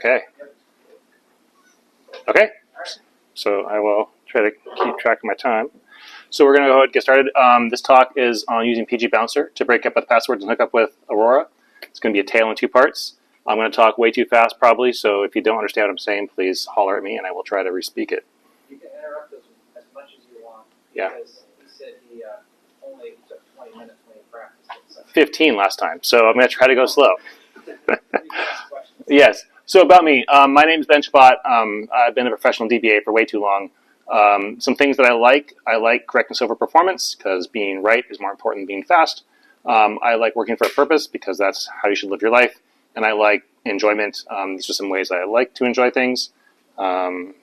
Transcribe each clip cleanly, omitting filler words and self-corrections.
Okay. Okay. So I will try to keep track of my time. So we're going to go ahead and get started. This talk is on using pgBouncer to break up with passwords and hook up with Aurora. It's going to be a tale in two parts. I'm going to talk way too fast probably, so if you don't understand what I'm saying, please holler at me and I will try to re-speak it. You can interrupt us as much as you want. Yeah. Because he said he only took 20 minutes when he practiced it. So. 15 last time, so I'm going to try to go slow. Yes. So about me, my name is Ben Chobot. I've been a professional DBA for way too long. Some things that I like correctness over performance because being right is more important than being fast. I like working for a purpose because that's how you should live your life. And I like enjoyment. These are some ways I like to enjoy things. I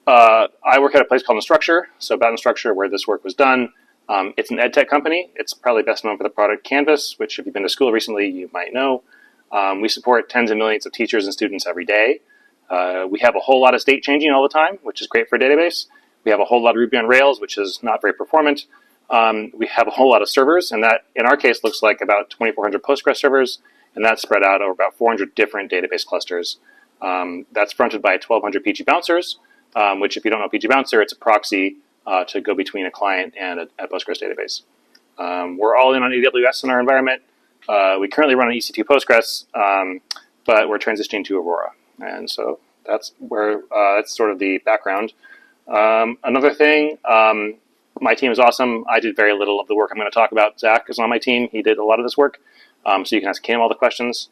work at a place called Instructure. So about Instructure, where this work was done. It's an ed tech company. It's probably best known for the product Canvas, which if you've been to school recently, you might know. We support tens of millions of teachers and students every day. We have a whole lot of state changing all the time, which is great for a database. We have a whole lot of Ruby on Rails, which is not very performant. We have a whole lot of servers, and that, in our case, looks like about 2,400 Postgres servers, and that's spread out over about 400 different database clusters. That's fronted by 1,200 pgBouncers, which, if you don't know pgBouncer, it's a proxy to go between a client and a Postgres database. We're all in on AWS in our environment. We currently run on EC2 Postgres, but we're transitioning to Aurora. And so that's where that's sort of the background. Another thing, my team is awesome. I did very little of the work I'm going to talk about. Zach is on my team. He did a lot of this work. So you can ask him all the questions.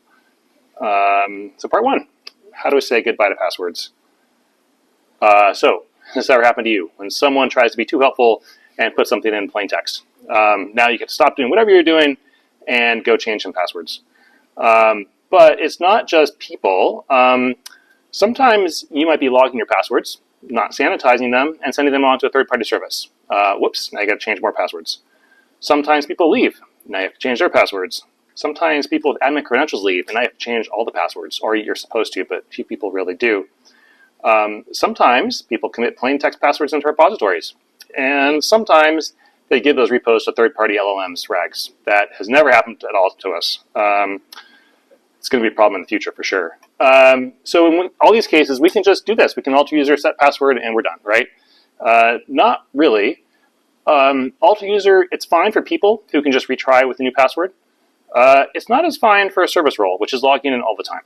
So part one, how do we say goodbye to passwords? So this ever happened to you? When someone tries to be too helpful and put something in plain text. Now you can stop doing whatever you're doing and go change some passwords. But it's not just people. Sometimes you might be logging your passwords, not sanitizing them, and sending them on to a third-party service. Whoops, now you got to change more passwords. Sometimes people leave, now you have to change their passwords. Sometimes people with admin credentials leave, and now you have to change all the passwords, or you're supposed to, but few people really do. Sometimes people commit plain text passwords into repositories, and sometimes they give those repos to third-party LLMs, RAGs. That has never happened at all to us. It's going to be a problem in the future for sure. So in all these cases, we can just do this. We can alter user, set password, and we're done, right? Not really. Alter user, it's fine for people who can just retry with a new password. It's not as fine for a service role, which is logging in all the time.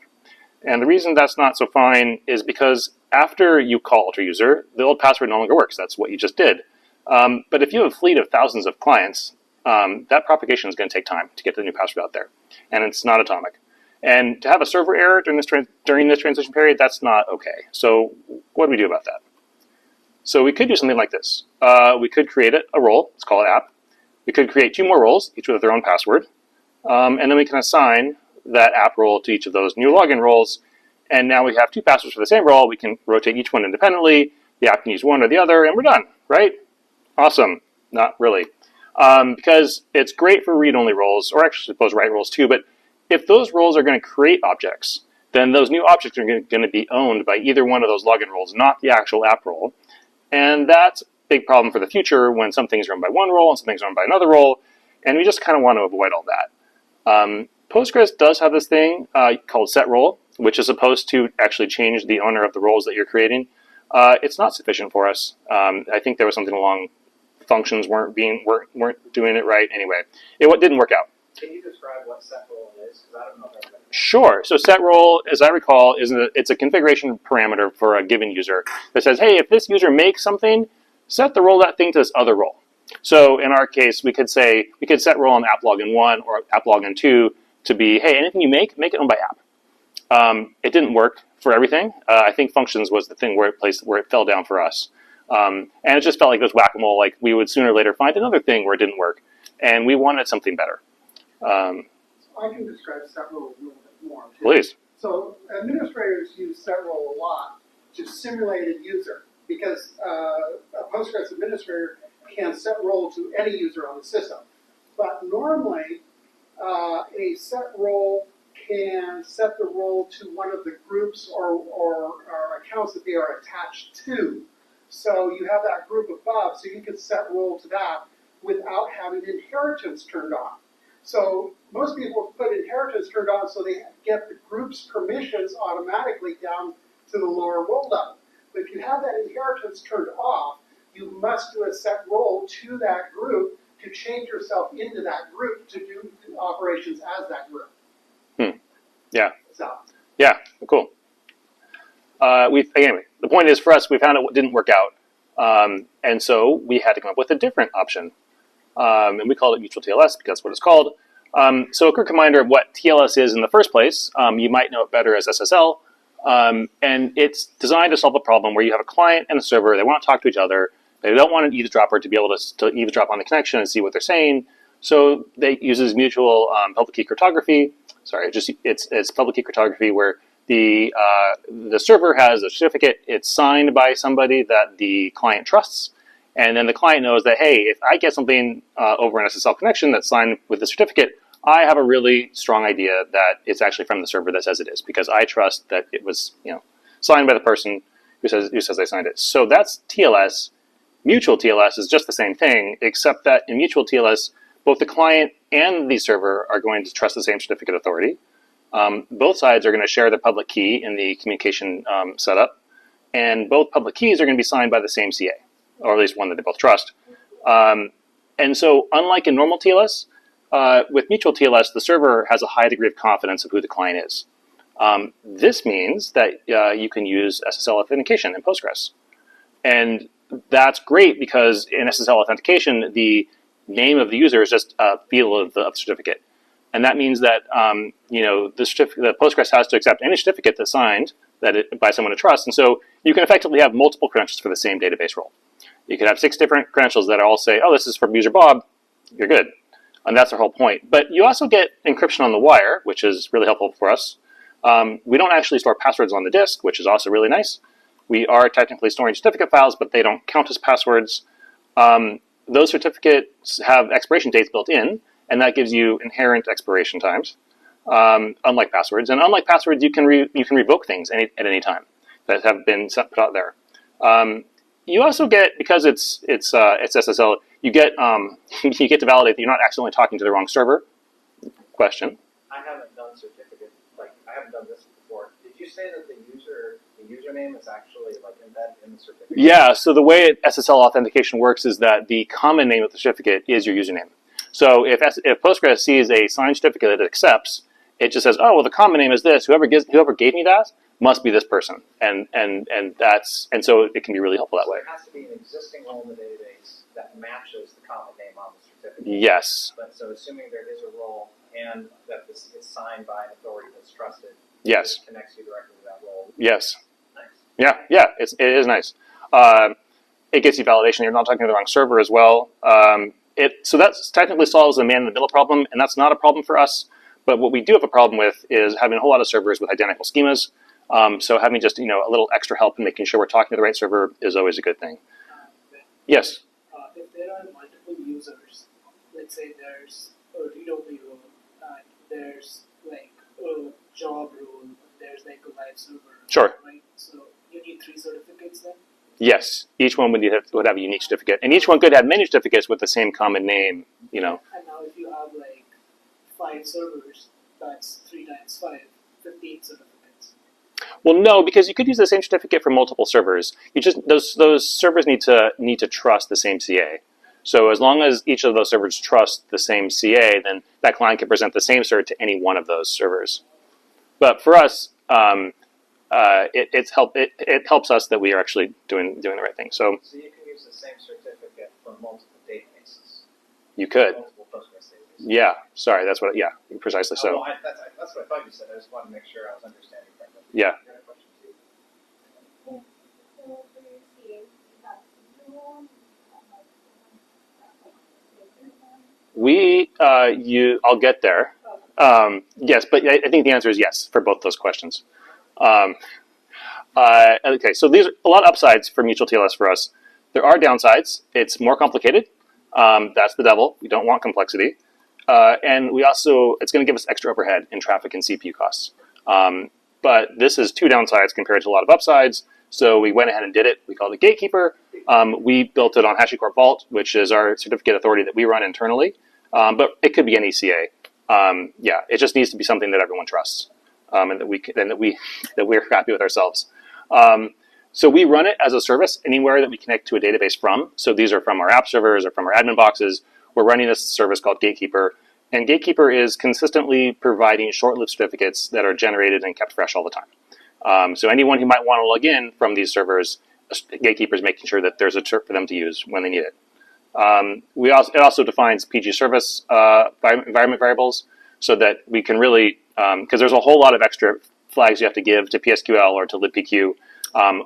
And the reason that's not so fine is because after you call alter user, the old password no longer works. That's what you just did. But if you have a fleet of thousands of clients, that propagation is going to take time to get the new password out there. And it's not atomic. And to have a server error during this transition period, that's not okay. So what do we do about that? So we could do something like this. We could create a role. Let's call it app. We could create two more roles, each with their own password. And then we can assign that app role to each of those new login roles. And now we have two passwords for the same role. We can rotate each one independently. The app can use one or the other, and we're done, right? Awesome. Not really. Because it's great for read-only roles, or actually suppose write roles too, but if those roles are going to create objects, then those new objects are going to be owned by either one of those login roles, not the actual app role. And that's a big problem for the future when something's run by one role and something's run by another role, and we just kind of want to avoid all that. Postgres does have this thing called setRole, which is supposed to actually change the owner of the roles that you're creating. It's not sufficient for us. I think there was something along functions weren't doing it right. Anyway, it didn't work out. Can you describe what setRole is? Because I don't know if everybody knows. Sure. So setRole, as I recall, it's a configuration parameter for a given user that says, hey, if this user makes something, set the role of that thing to this other role. So in our case, we could set role on app login 1 or app login 2 to be, hey, anything you make it owned by app. It didn't work for everything. I think functions was the thing where it fell down for us. And it just felt like it was whack-a-mole. Like we would sooner or later find another thing where it didn't work. And we wanted something better. I can describe setRole a little bit more. Please. So administrators use setRole a lot to simulate a user because a Postgres administrator can set role to any user on the system. But normally, a set role can set the role to one of the groups or accounts that they are attached to. So you have that group above, so you can set role to that without having inheritance turned on. So most people put inheritance turned on so they get the group's permissions automatically down to the lower role level. But if you have that inheritance turned off, you must do a set role to that group to change yourself into that group to do operations as that group. Yeah. So. Yeah. Cool. Anyway, the point is for us, we found it didn't work out, and so we had to come up with a different option, and we called it mutual TLS because that's what it's called. So a quick reminder of what TLS is in the first place. You might know it better as SSL, and it's designed to solve a problem where you have a client and a server. They want to talk to each other. They don't want an eavesdropper to be able to eavesdrop on the connection and see what they're saying. So they uses mutual public key cryptography. Sorry, it's public key cryptography where the server has a certificate. It's signed by somebody that the client trusts, and then the client knows that, hey, if I get something over an SSL connection that's signed with the certificate, I have a really strong idea that it's actually from the server that says it is, because I trust that it was signed by the person who says they signed it. So that's TLS. Mutual TLS is just the same thing, except that in mutual TLS, both the client and the server are going to trust the same certificate authority. Both sides are going to share the public key in the communication setup, and both public keys are going to be signed by the same CA, or at least one that they both trust. And so, unlike in normal TLS, with mutual TLS, the server has a high degree of confidence of who the client is. This means that you can use SSL authentication in Postgres. And that's great because in SSL authentication, the name of the user is just a field of the certificate. And that means that the Postgres has to accept any certificate that's signed by someone to trust. And so you can effectively have multiple credentials for the same database role. You could have 6 different credentials that all say, oh, this is from user Bob, you're good. And that's the whole point. But you also get encryption on the wire, which is really helpful for us. We don't actually store passwords on the disk, which is also really nice. We are technically storing certificate files, but they don't count as passwords. Those certificates have expiration dates built in, and that gives you inherent expiration times, unlike passwords. And unlike passwords, you can revoke things at any time that have been put out there. You also get, because it's SSL, you get you get to validate that you're not accidentally talking to the wrong server. Question. I haven't done certificate, I haven't done this before. Did you say that the username is actually embedded in the certificate? Yeah, so the way SSL authentication works is that the common name of the certificate is your username. So if Postgres sees a signed certificate that it accepts, it just says, oh, well, the common name is this. Whoever gave me that must be this person, and so it can be really helpful that way. So there has to be an existing role in the database that matches the common name on the certificate. Yes. But so assuming there is a role and that this is signed by an authority that's trusted, yes, it connects you directly to that role. Yes. Nice. Yeah, it is nice. It gets you validation. You're not talking to the wrong server as well. So that technically solves the man-in-the-middle problem, and that's not a problem for us. But what we do have a problem with is having a whole lot of servers with identical schemas. So having just a little extra help in making sure we're talking to the right server is always a good thing. Yes. If there are multiple users, let's say there's a read-only role, and there's a job role, there's a live server. Sure. Right? So you need 3 certificates then? Yes. Each one would have a unique certificate, and each one could have many certificates with the same common name. And now if you have 5 servers, that's 3 times 5, 15 certificates. Well, no, because you could use the same certificate for multiple servers. You just those servers need to trust the same CA. So as long as each of those servers trust the same CA, then that client can present the same cert to any one of those servers. But for us, it helps us that we are actually doing the right thing. So you can use the same certificate for multiple databases. You could. Multiple Postgres databases. Yeah. Sorry. That's what. Yeah. Precisely so. That's what I thought you said. I just wanted to make sure I was understanding correctly. Yeah. You had a question, too? I'll get there. Yes, but I think the answer is yes for both those questions. Okay, so these are a lot of upsides for mutual TLS for us. There are downsides. It's more complicated. That's the devil. We don't want complexity. And it's going to give us extra overhead in traffic and CPU costs. But this is 2 downsides compared to a lot of upsides. So we went ahead and did it. We called it Gatekeeper. We built it on HashiCorp Vault, which is our certificate authority that we run internally. But it could be any CA. Yeah, it just needs to be something that everyone trusts, and that we're happy with ourselves. So we run it as a service anywhere that we connect to a database from. So these are from our app servers or from our admin boxes. We're running this service called Gatekeeper, and Gatekeeper is consistently providing short-lived certificates that are generated and kept fresh all the time. So anyone who might want to log in from these servers, Gatekeeper is making sure that there's a cert for them to use when they need it. It also defines PG service environment variables so that we can really, because there's a whole lot of extra flags you have to give to PSQL or to libpq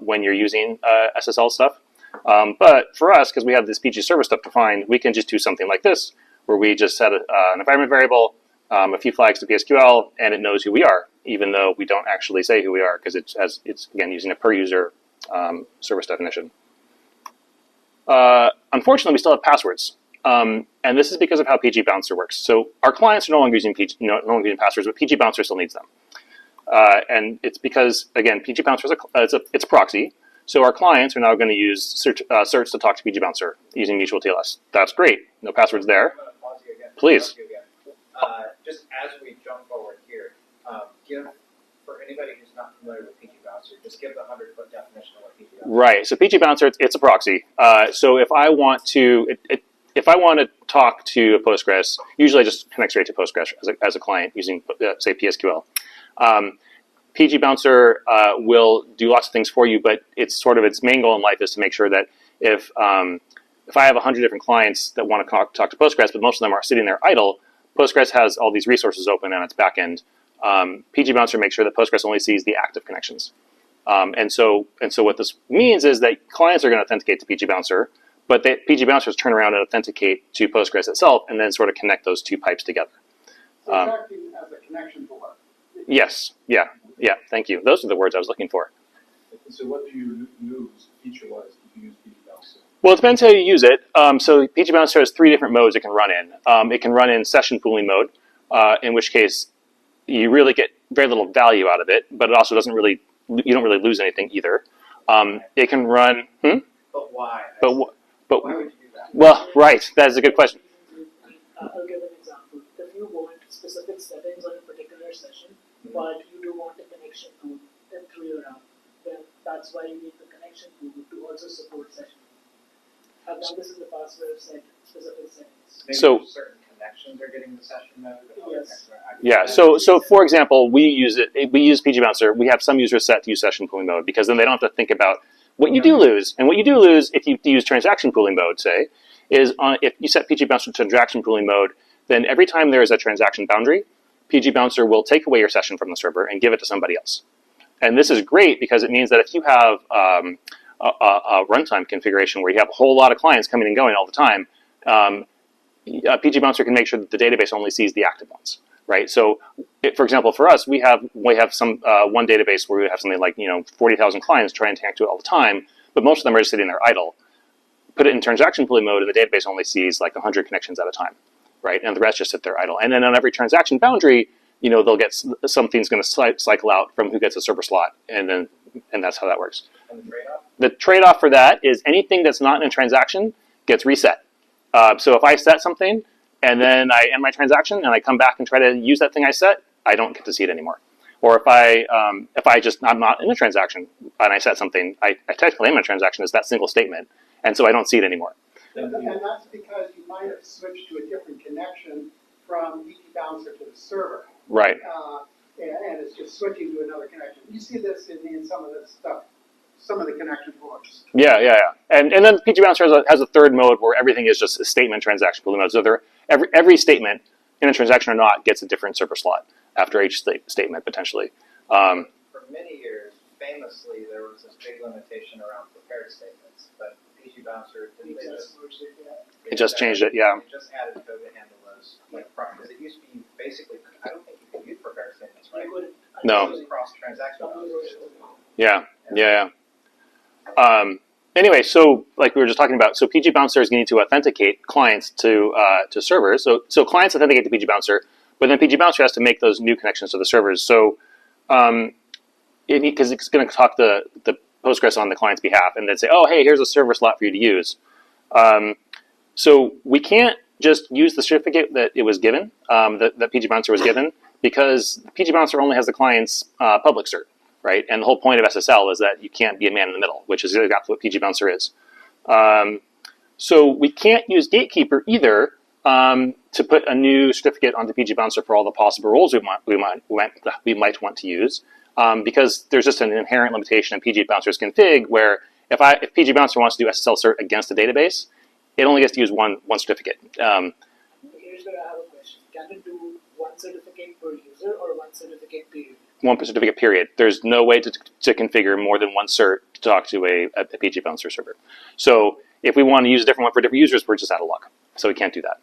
when you're using SSL stuff. But for us, because we have this PG service stuff defined, we can just do something like this, where we just set an environment variable, a few flags to PSQL, and it knows who we are, even though we don't actually say who we are, because it's again using a per user service definition. Unfortunately, we still have passwords, and this is because of how pgBouncer works. So our clients are no longer using passwords, but pgBouncer still needs them, and it's because again, pgBouncer it's a proxy. So our clients are now going to use certs to talk to pgBouncer using mutual TLS. That's great. No passwords there. I'm going to pause you again. Please. Just as we jump forward here, give, for anybody who's not familiar with pgBouncer, just give the 100-foot definition of what pgBouncer is. Right. So pgBouncer, it's a proxy. So if I want to, talk to a Postgres, usually I just connect straight to Postgres as a client using, say, PSQL. pgBouncer will do lots of things for you, but it's sort of its main goal in life is to make sure that if I have 100 different clients that want to talk to Postgres, but most of them are sitting there idle, Postgres has all these resources open on its back end. pgBouncer makes sure that Postgres only sees the active connections. And so what this means is that clients are going to authenticate to pgBouncer, but pgBouncers turn around and authenticate to Postgres itself and then sort of connect those two pipes together. So it's acting as a connection board. Yes. Yeah. Thank you. Those are the words I was looking for. So what do you lose feature-wise if you use pgBouncer? Well, it depends how you use it. So pgBouncer has 3 different modes it can run in. It can run in session pooling mode, in which case you really get very little value out of it, but it also doesn't really, you don't really lose anything either. It can run. But why? But Why would you do that? well, right. That is a good question. I'll give an example. If you want specific settings on a particular session, but you do want a connection tool through your app, then that's why you need the connection tool to also support session. I've done this in the past where I've set specific settings. Maybe So- certain connections are getting the session mode. And other Yes. connections are active. Yeah. So for example, we use pgBouncer. We have some users set to use session pooling mode because then they don't have to think about what you do lose. And what you do lose if you use transaction pooling mode, say, is if you set pgBouncer to transaction pooling mode, then every time there is a transaction boundary, pgBouncer will take away your session from the server and give it to somebody else. And this is great because it means that if you have a runtime configuration where you have a whole lot of clients coming and going all the time, pgBouncer can make sure that the database only sees the active ones, right? So, for example, for us, we have some one database where we have something like 40,000 clients trying to connect to it all the time, but most of them are just sitting there idle. Put it in transaction pooling mode, and the database only sees like 100 connections at a time, right? And the rest just sit there idle. And then on every transaction boundary, they'll get something's going to cycle out from who gets a server slot, and that's how that works. And the trade-off? The trade-off for that is anything that's not in a transaction gets reset. So if I set something and then I end my transaction and I come back and try to use that thing I set, I don't get to see it anymore. Or if I'm not in a transaction and I set something, I technically am in a transaction as that single statement, and so I don't see it anymore. And that's because you might have switched to a different connection from pgBouncer to the server. Right. And it's just switching to another connection. You see this in some of this stuff, some of the connection boards. Yeah. And then pgBouncer has a third mode where everything is just a statement transaction pooling mode. So every statement in a transaction or not gets a different server slot after each statement potentially. For many years, famously, there was this big limitation around prepared statements, but pgBouncer didn't they just It just changed it, yeah. They just added code to handle those because it used to be basically. I don't think you could use prepared statements, right? No. It was cross transaction. Yeah. Anyway, so like we were just talking about, so pgBouncer is going to authenticate clients to servers. So clients authenticate to pgBouncer, but then pgBouncer has to make those new connections to the servers. So because it's going to talk the Postgres on the client's behalf and then say, oh, hey, here's a server slot for you to use. So we can't just use the certificate that it was given, that pgBouncer was given, because pgBouncer only has the client's public cert, right? And the whole point of SSL is that you can't be a man in the middle, which is exactly what pgBouncer is. So we can't use Gatekeeper either to put a new certificate onto pgBouncer for all the possible roles we might want to use, because there's just an inherent limitation in pgBouncer's config where if pgBouncer wants to do SSL cert against a database, it only gets to use one certificate. Here's where I have a question. Can it do one certificate per user or one certificate period? One certificate period. There's no way to configure more than one cert to talk to a pgBouncer server. So if we want to use a different one for different users, we're just out of luck. So we can't do that.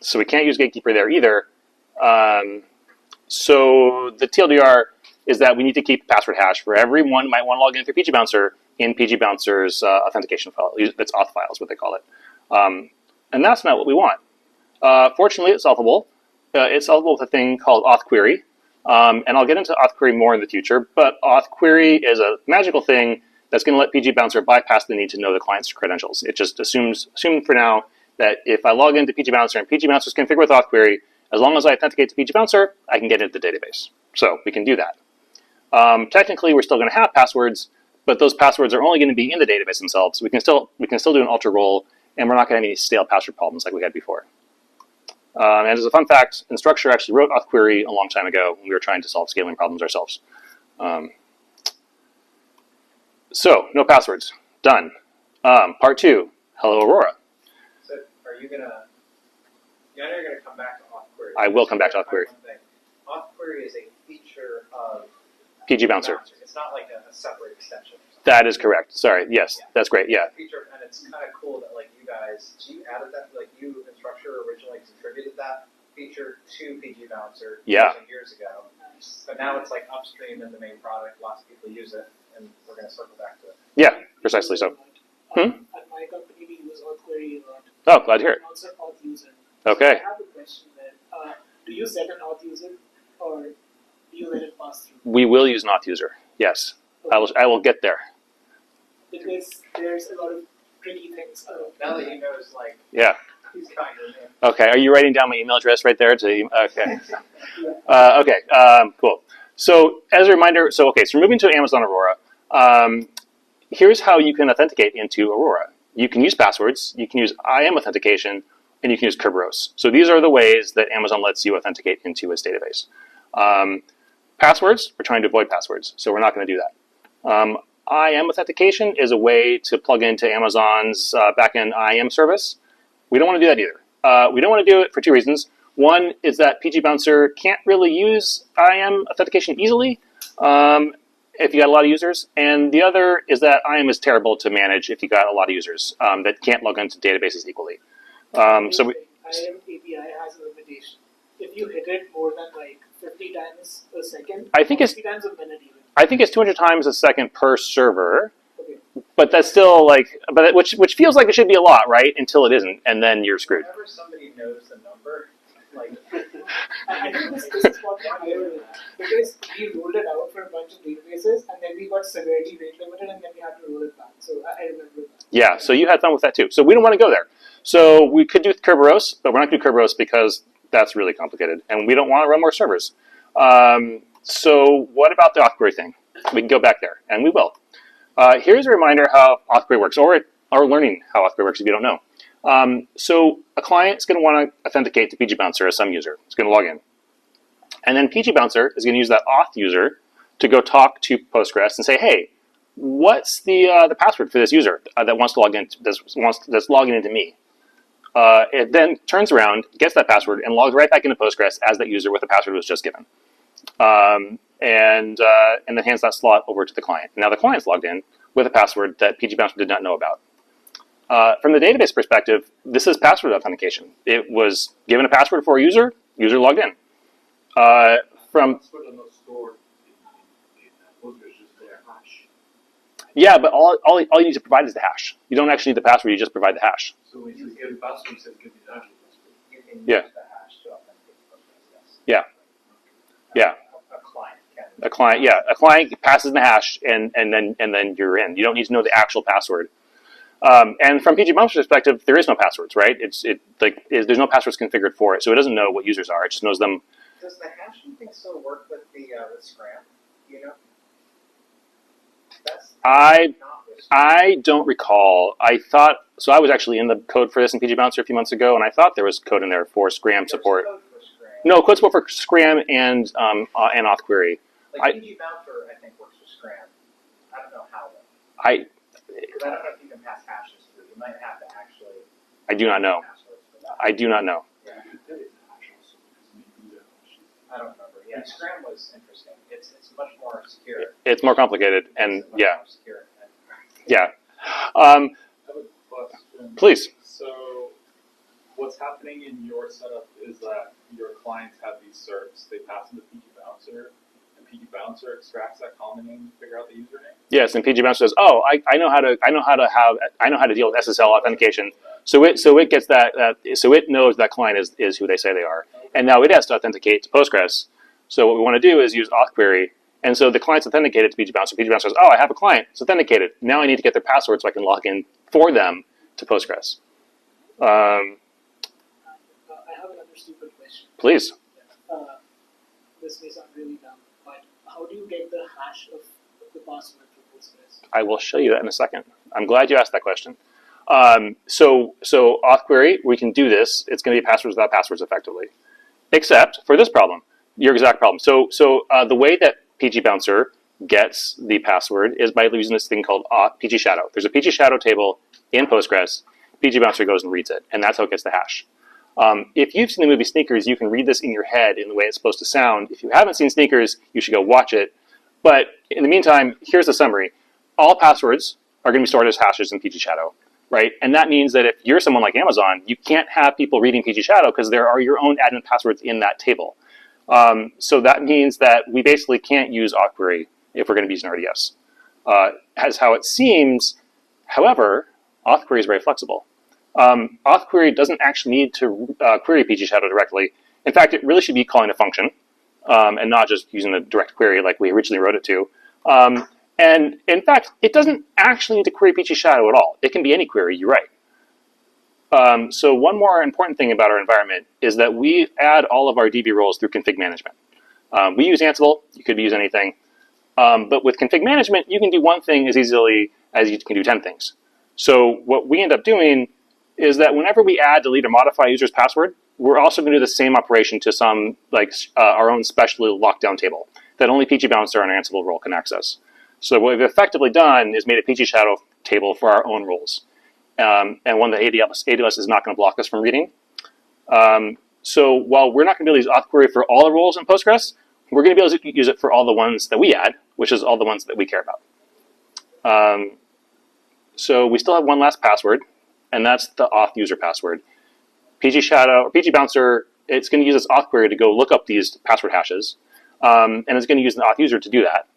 So we can't use Gatekeeper there either. So the TLDR is that we need to keep password hash for everyone who might want to log in through pgBouncer in pgBouncer's authentication file. It's auth file is what they call it. And that's not what we want. Fortunately, it's solvable. It's solvable with a thing called auth query. And I'll get into auth query more in the future, but auth query is a magical thing that's going to let pgBouncer bypass the need to know the client's credentials. It just assume for now that if I log into pgBouncer and pgBouncer is configured with auth query, as long as I authenticate to pgBouncer, I can get into the database. So we can do that. Technically, we're still going to have passwords, but those passwords are only going to be in the database themselves. We can still do an alter role, and we're not going to have any stale password problems like we had before. And as a fun fact, Instructure actually wrote auth query a long time ago when we were trying to solve scaling problems ourselves. So no passwords, done. Part 2, hello Aurora. So are you gonna? Yeah, I know you're gonna come back to auth query. I will come back to auth query. Auth query is a feature of pgBouncer. It's not like a separate extension. That is correct. Sorry. Yes, that's great. Yeah. Feature, and it's kind of cool that like you guys, so you added that, like you Instructure originally contributed that feature to pgBouncer years ago. But now it's like upstream in the main product. Lots of people use it, and we're going to circle back to it. Yeah, precisely so. At my company, we use auth query a lot. Oh, glad to hear it. And also auth user. Okay. So I have a question there. Do you set an auth user, or do you let it pass through? We will use an auth user. Yes, Okay. I will get there. Because there's a lot of tricky things. Now that he knows, like, Yeah. he's got your name. Okay. Are you writing down my email address right there? Okay. Cool. So as a reminder, so we're moving to Amazon Aurora. Here's how you can authenticate into Aurora. You can use passwords, you can use IAM authentication, and you can use Kerberos. So these are the ways that Amazon lets you authenticate into its database. Passwords, we're trying to avoid passwords, so we're not going to do that. IAM authentication is a way to plug into Amazon's backend IAM service. We don't want to do that either. We don't want to do it for two reasons. One is that pgBouncer can't really use IAM authentication easily if you got a lot of users. And the other is that IAM is terrible to manage if you got a lot of users that can't log into databases equally. IAM API has a limitation. If you hit it more than like 50 times a second, I think 50 times a minute even. I think it's 200 times a second per server. Okay. But that's still which feels like it should be a lot, right? Until it isn't, and then you're screwed. Whenever somebody knows the number, like, I think this is what because we rolled it out for a bunch of databases and then we got severely rate limited and then we had to roll it back. So I remember that. Yeah, so you had fun with that too. So we don't want to go there. So we could do Kerberos, but we're not going to do Kerberos because that's really complicated and we don't want to run more servers. So what about the auth query thing? We can go back there, and we will. Here's a reminder how auth query works, or learning how auth query works if you don't know. So a client is going to want to authenticate to pgBouncer as some user. It's going to log in. And then pgBouncer is going to use that auth user to go talk to Postgres and say, hey, what's the password for this user that wants to log in, that's logging into me? It then turns around, gets that password, and logs right back into Postgres as that user with the password was just given. And then hands that slot over to the client. Now the client's logged in with a password that pgBouncer did not know about. From the database perspective, this is password authentication. It was given a password for a user logged in. Password are not stored in Postgres, just their hash. Yeah, but all you need to provide is the hash. You don't actually need the password, you just provide the hash. So when you get a password, it can be the actual password. you can use Yeah. the hash to authenticate Postgres, yes. Yeah. Yeah. A client can. A client passes the hash and then you're in. You don't need to know the actual password. And from pgBouncer's perspective, there is no passwords, right? There's no passwords configured for it, so it doesn't know what users are. It just knows them. Does the hashing thing still work with the with Scram? You know, that's I not with Scram. don't recall. I was actually in the code for this in pgBouncer a few months ago, and I thought there was code in there for Scram There's support. code for Scram. No, code support for Scram and auth query. Like pgBouncer, I think works with Scram. I don't know how though. Because I don't know if you can pass hashes through. You might have to actually. I do not know. Passwords for that. I do not know. Yeah. I don't remember. Yeah, Scram was interesting. It's much more secure. It's more complicated, and It's much yeah, more secure. yeah. I have a question. Please. So, what's happening in your setup is that your clients have these certs. They pass them to pgBouncer, and pgBouncer extracts that common name to figure out the username. Yes, and pgBouncer says, "Oh, I know how to deal with SSL authentication." So it gets so it knows that client is who they say they are, and now it has to authenticate to Postgres. So what we want to do is use auth query, and so the client's authenticated to pgBouncer. pgBouncer says, "Oh, I have a client. It's authenticated. Now I need to get their password so I can log in for them to Postgres." I have another stupid question. Please. This may sound really dumb, but how do you get the hash of the password for Postgres? I will show you that in a second. I'm glad you asked that question. So auth query, we can do this. It's going to be passwords without passwords effectively, except for this problem, your exact problem. So the way that pgBouncer gets the password is by using this thing called pgshadow. There's a pgshadow table in Postgres. pgBouncer goes and reads it, and that's how it gets the hash. If you've seen the movie Sneakers, you can read this in your head in the way it's supposed to sound. If you haven't seen Sneakers, you should go watch it. But in the meantime, here's the summary. All passwords are going to be stored as hashes in pgshadow, right? And that means that if you're someone like Amazon, you can't have people reading pgshadow because there are your own admin passwords in that table. So that means that we basically can't use auth query if we're going to be using RDS. As how it seems, however, auth query is very flexible. Auth query doesn't actually need to query pgshadow directly. In fact, it really should be calling a function and not just using a direct query like we originally wrote it to. And in fact, it doesn't actually need to query pgshadow at all. It can be any query you write. So one more important thing about our environment is that we add all of our DB roles through config management. We use Ansible. You could use anything. But with config management, you can do one thing as easily as you can do 10 things. So what we end up doing is that whenever we add, delete, or modify a user's password, we're also going to do the same operation to some, like our own specially locked down table that only pgBouncer and Ansible role can access. So what we've effectively done is made a pgshadow table for our own roles, and one that AWS is not going to block us from reading. So while we're not going to be able to use auth query for all the roles in Postgres, we're going to be able to use it for all the ones that we add, which is all the ones that we care about. So we still have one last password, and that's the auth user password. pgshadow or pgBouncer, it's going to use this auth query to go look up these password hashes, and it's going to use the auth user to do that.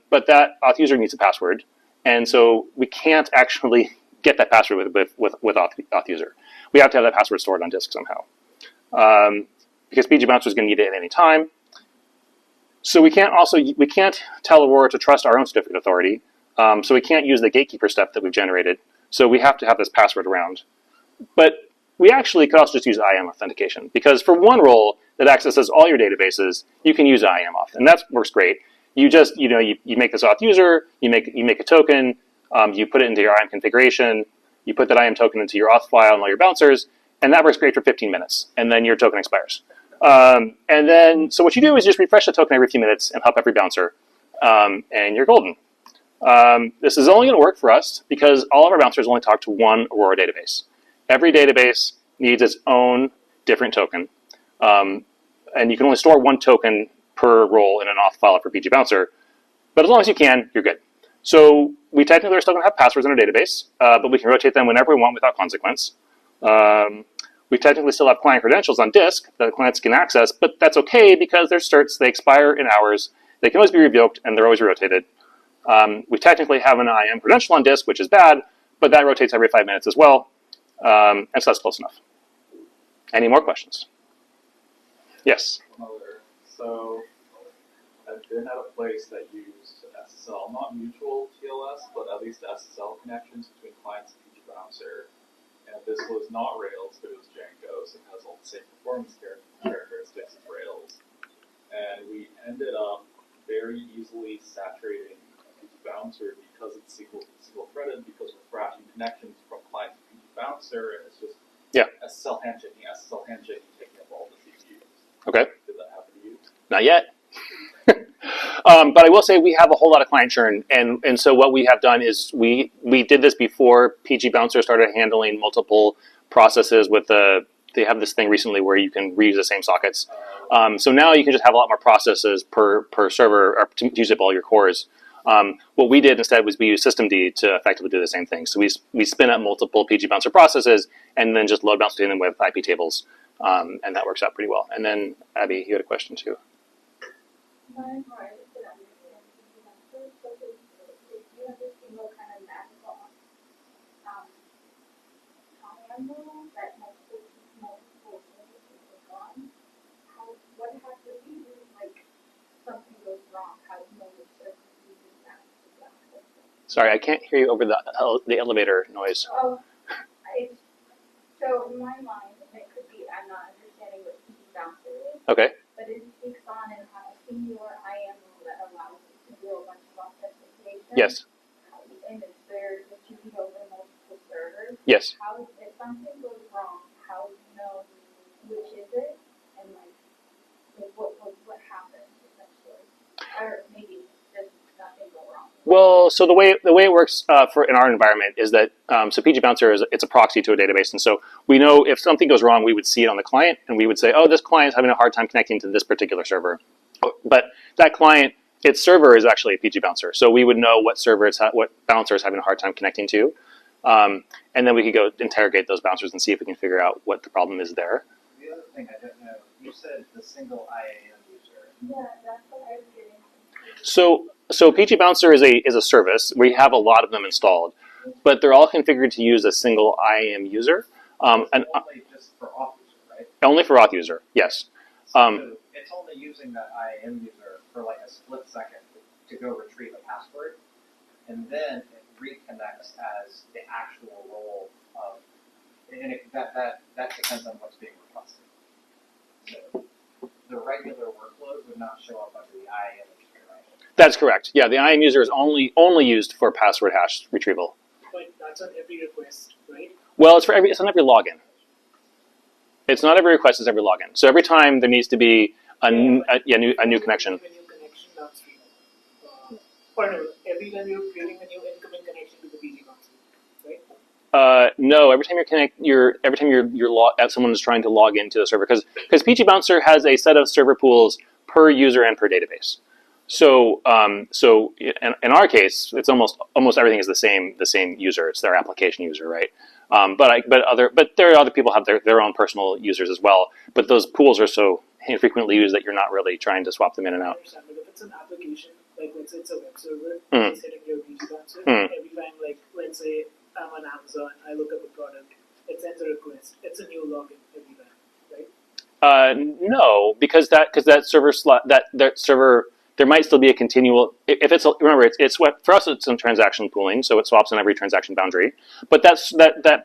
But that auth user needs a password, and so we can't actually get that password with auth user. We have to have that password stored on disk somehow, because pgBouncer is going to need it at any time. So we can't tell Aurora to trust our own certificate authority. So we can't use the gatekeeper step that we've generated. So we have to have this password around. But we actually could also just use IAM authentication, because for one role that accesses all your databases, you can use IAM auth, and that works great. You just you make this auth user, you make a token, you put it into your IAM configuration, you put that IAM token into your auth file and all your bouncers, and that works great for 15 minutes, and then your token expires. And then so what you do is just refresh the token every few minutes and pop every bouncer, and you're golden. This is only going to work for us because all of our bouncers only talk to one Aurora database. Every database needs its own different token, and you can only store one token per role in an auth file for pgBouncer, but as long as you can, you're good. So we technically are still going to have passwords in our database, but we can rotate them whenever we want without consequence. We technically still have client credentials on disk that the clients can access, but that's okay because they're certs, they expire in hours, they can always be revoked, and they're always rotated. We technically have an IAM credential on disk, which is bad, but that rotates every 5 minutes as well, and so that's close enough. Any more questions? Yes? So I been at a place that used SSL, not mutual TLS, but at least SSL connections between clients and pgBouncer. And this was not Rails, but it was Django, so it has all the same performance characteristics as Rails. And we ended up very easily saturating pgBouncer because it's single threaded, because we're thrashing connections from client to pgBouncer, and it's just SSL handshaking taking up all the CPUs. Okay. Did that happen to you? Not yet. But I will say we have a whole lot of client churn, and so what we have done is we did this before pgBouncer started handling multiple processes with they have this thing recently where you can reuse the same sockets. So now you can just have a lot more processes per server or to use up all your cores. What we did instead was we used systemd to effectively do the same thing. So we spin up multiple pgBouncer processes and then just load balance between them with IP tables, and that works out pretty well. And then Abby, you had a question too. Sorry, I can't hear you over the elevator noise. So in my mind, it could be I'm not understanding what pgBouncer is. Okay. But it takes on and has a singular IAM rule that allows it to do a bunch of authentication. Yes. And it's there distributed over multiple servers. Yes. How, if something goes wrong, how do you know which is it and what happens essentially? Or maybe does nothing go wrong? Well, so the way it works in our environment is that so pgBouncer it's a proxy to a database, and so we know if something goes wrong, we would see it on the client, and we would say, oh, this client is having a hard time connecting to this particular server, but that client, its server is actually a pgBouncer, so we would know what bouncer is having a hard time connecting to, and then we could go interrogate those bouncers and see if we can figure out what the problem is there. The other thing I don't know, you said the single IAM user. Yeah, that's what I was getting. So pgBouncer is a service. We have a lot of them installed, but they're all configured to use a single IAM user. And only just for auth user, right? Only for auth user, yes. So it's only using that IAM user for like a split second to go retrieve a password, and then it reconnects as the actual role of, and that depends on what's being requested. So the regular workload would not show up under the IAM user, right? That's correct. Yeah, the IAM user is only used for password hash retrieval. But that's on every request, right? Well, it's on every login. It's not every request; it's every login. So every time there needs to be a new connection. A new connection downstream. Or no, every time you're creating a new incoming connection to the pgBouncer, right? No, every time someone is trying to log into the server, because pgBouncer has a set of server pools per user and per database. So in our case, it's almost everything is the same user. It's their application user, right? But there are other people have their own personal users as well. But those pools are so infrequently used that you're not really trying to swap them in and I out. understand, but if it's an application, like let's say it's a web server, Mm. it's hitting your pgBouncer, Mm. every time, like let's say I'm on Amazon, I look up a product, it sends a request, it's a new login every time, right? No, because that server slot that server. There might still be a continual. If it's remember, it's what for us. It's some transaction pooling, so it swaps on every transaction boundary. But that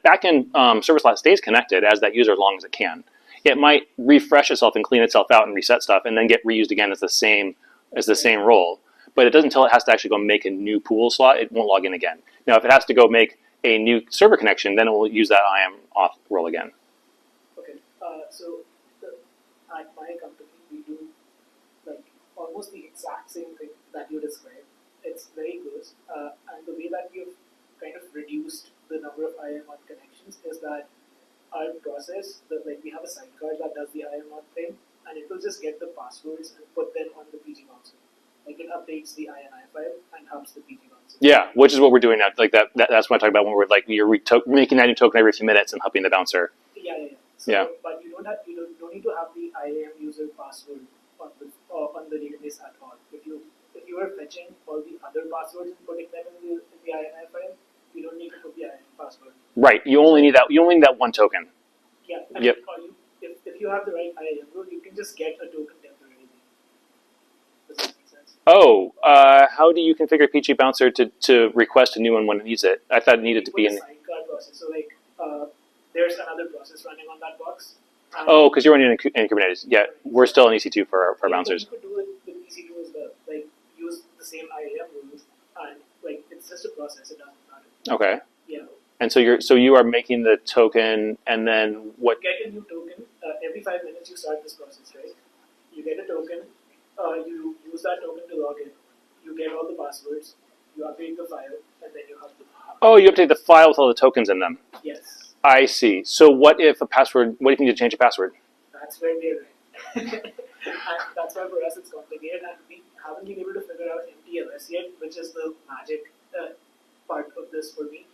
backend server slot stays connected as that user as long as it can. It might refresh itself and clean itself out and reset stuff, and then get reused again as the same role. But it doesn't until it has to actually go make a new pool slot. It won't log in again. Now, if it has to go make a new server connection, then it will use that IAM auth role again. Okay, so at my company, we do like almost the exact same thing that you described. It's very close, and the way that we've kind of reduced the number of IAM auth connections is that our process, we have a sidecar that does the IAM auth thing, and it will just get the passwords and put them on the pgBouncer. Like it updates the INI file and hubs the pgBouncer. Yeah, which is what we're doing now. Like that's what I talk about when we're like you're making that new token every few minutes and helping the bouncer. Yeah. So, Yeah. But you don't need to have the IAM user password on the database at all. If you are fetching all the other passwords and putting them in the INI file, you don't need to put the IAM password. Right. You only need that one token. Yeah. Yep. If you have the right IAM rule, you can just get a token temporarily. Does that make sense? Oh, how do you configure pgBouncer to request a new one when it needs it? I thought it needed to be in. Sidecar process. So like, there's another process running on that box. Oh, because you're running in Kubernetes. Yeah, we're still in EC2 for our bouncers. You could do it with EC2 as well. Like, use the same IAM rules, and like, it's just a process. It doesn't matter. Okay. Yeah. And so you are making the token, and then what? Get a new token. Every 5 minutes, you start this process, right? You get a token. You use that token to log in. You get all the passwords. You update the file, and then you have to. Oh, you update the file with all the tokens in them. Yes. I see. So what if a password? What if you need to change a password? That's where they're right. And that's why for us it's complicated, and we haven't been able to figure out MTLS yet, which is the magic part of this for me.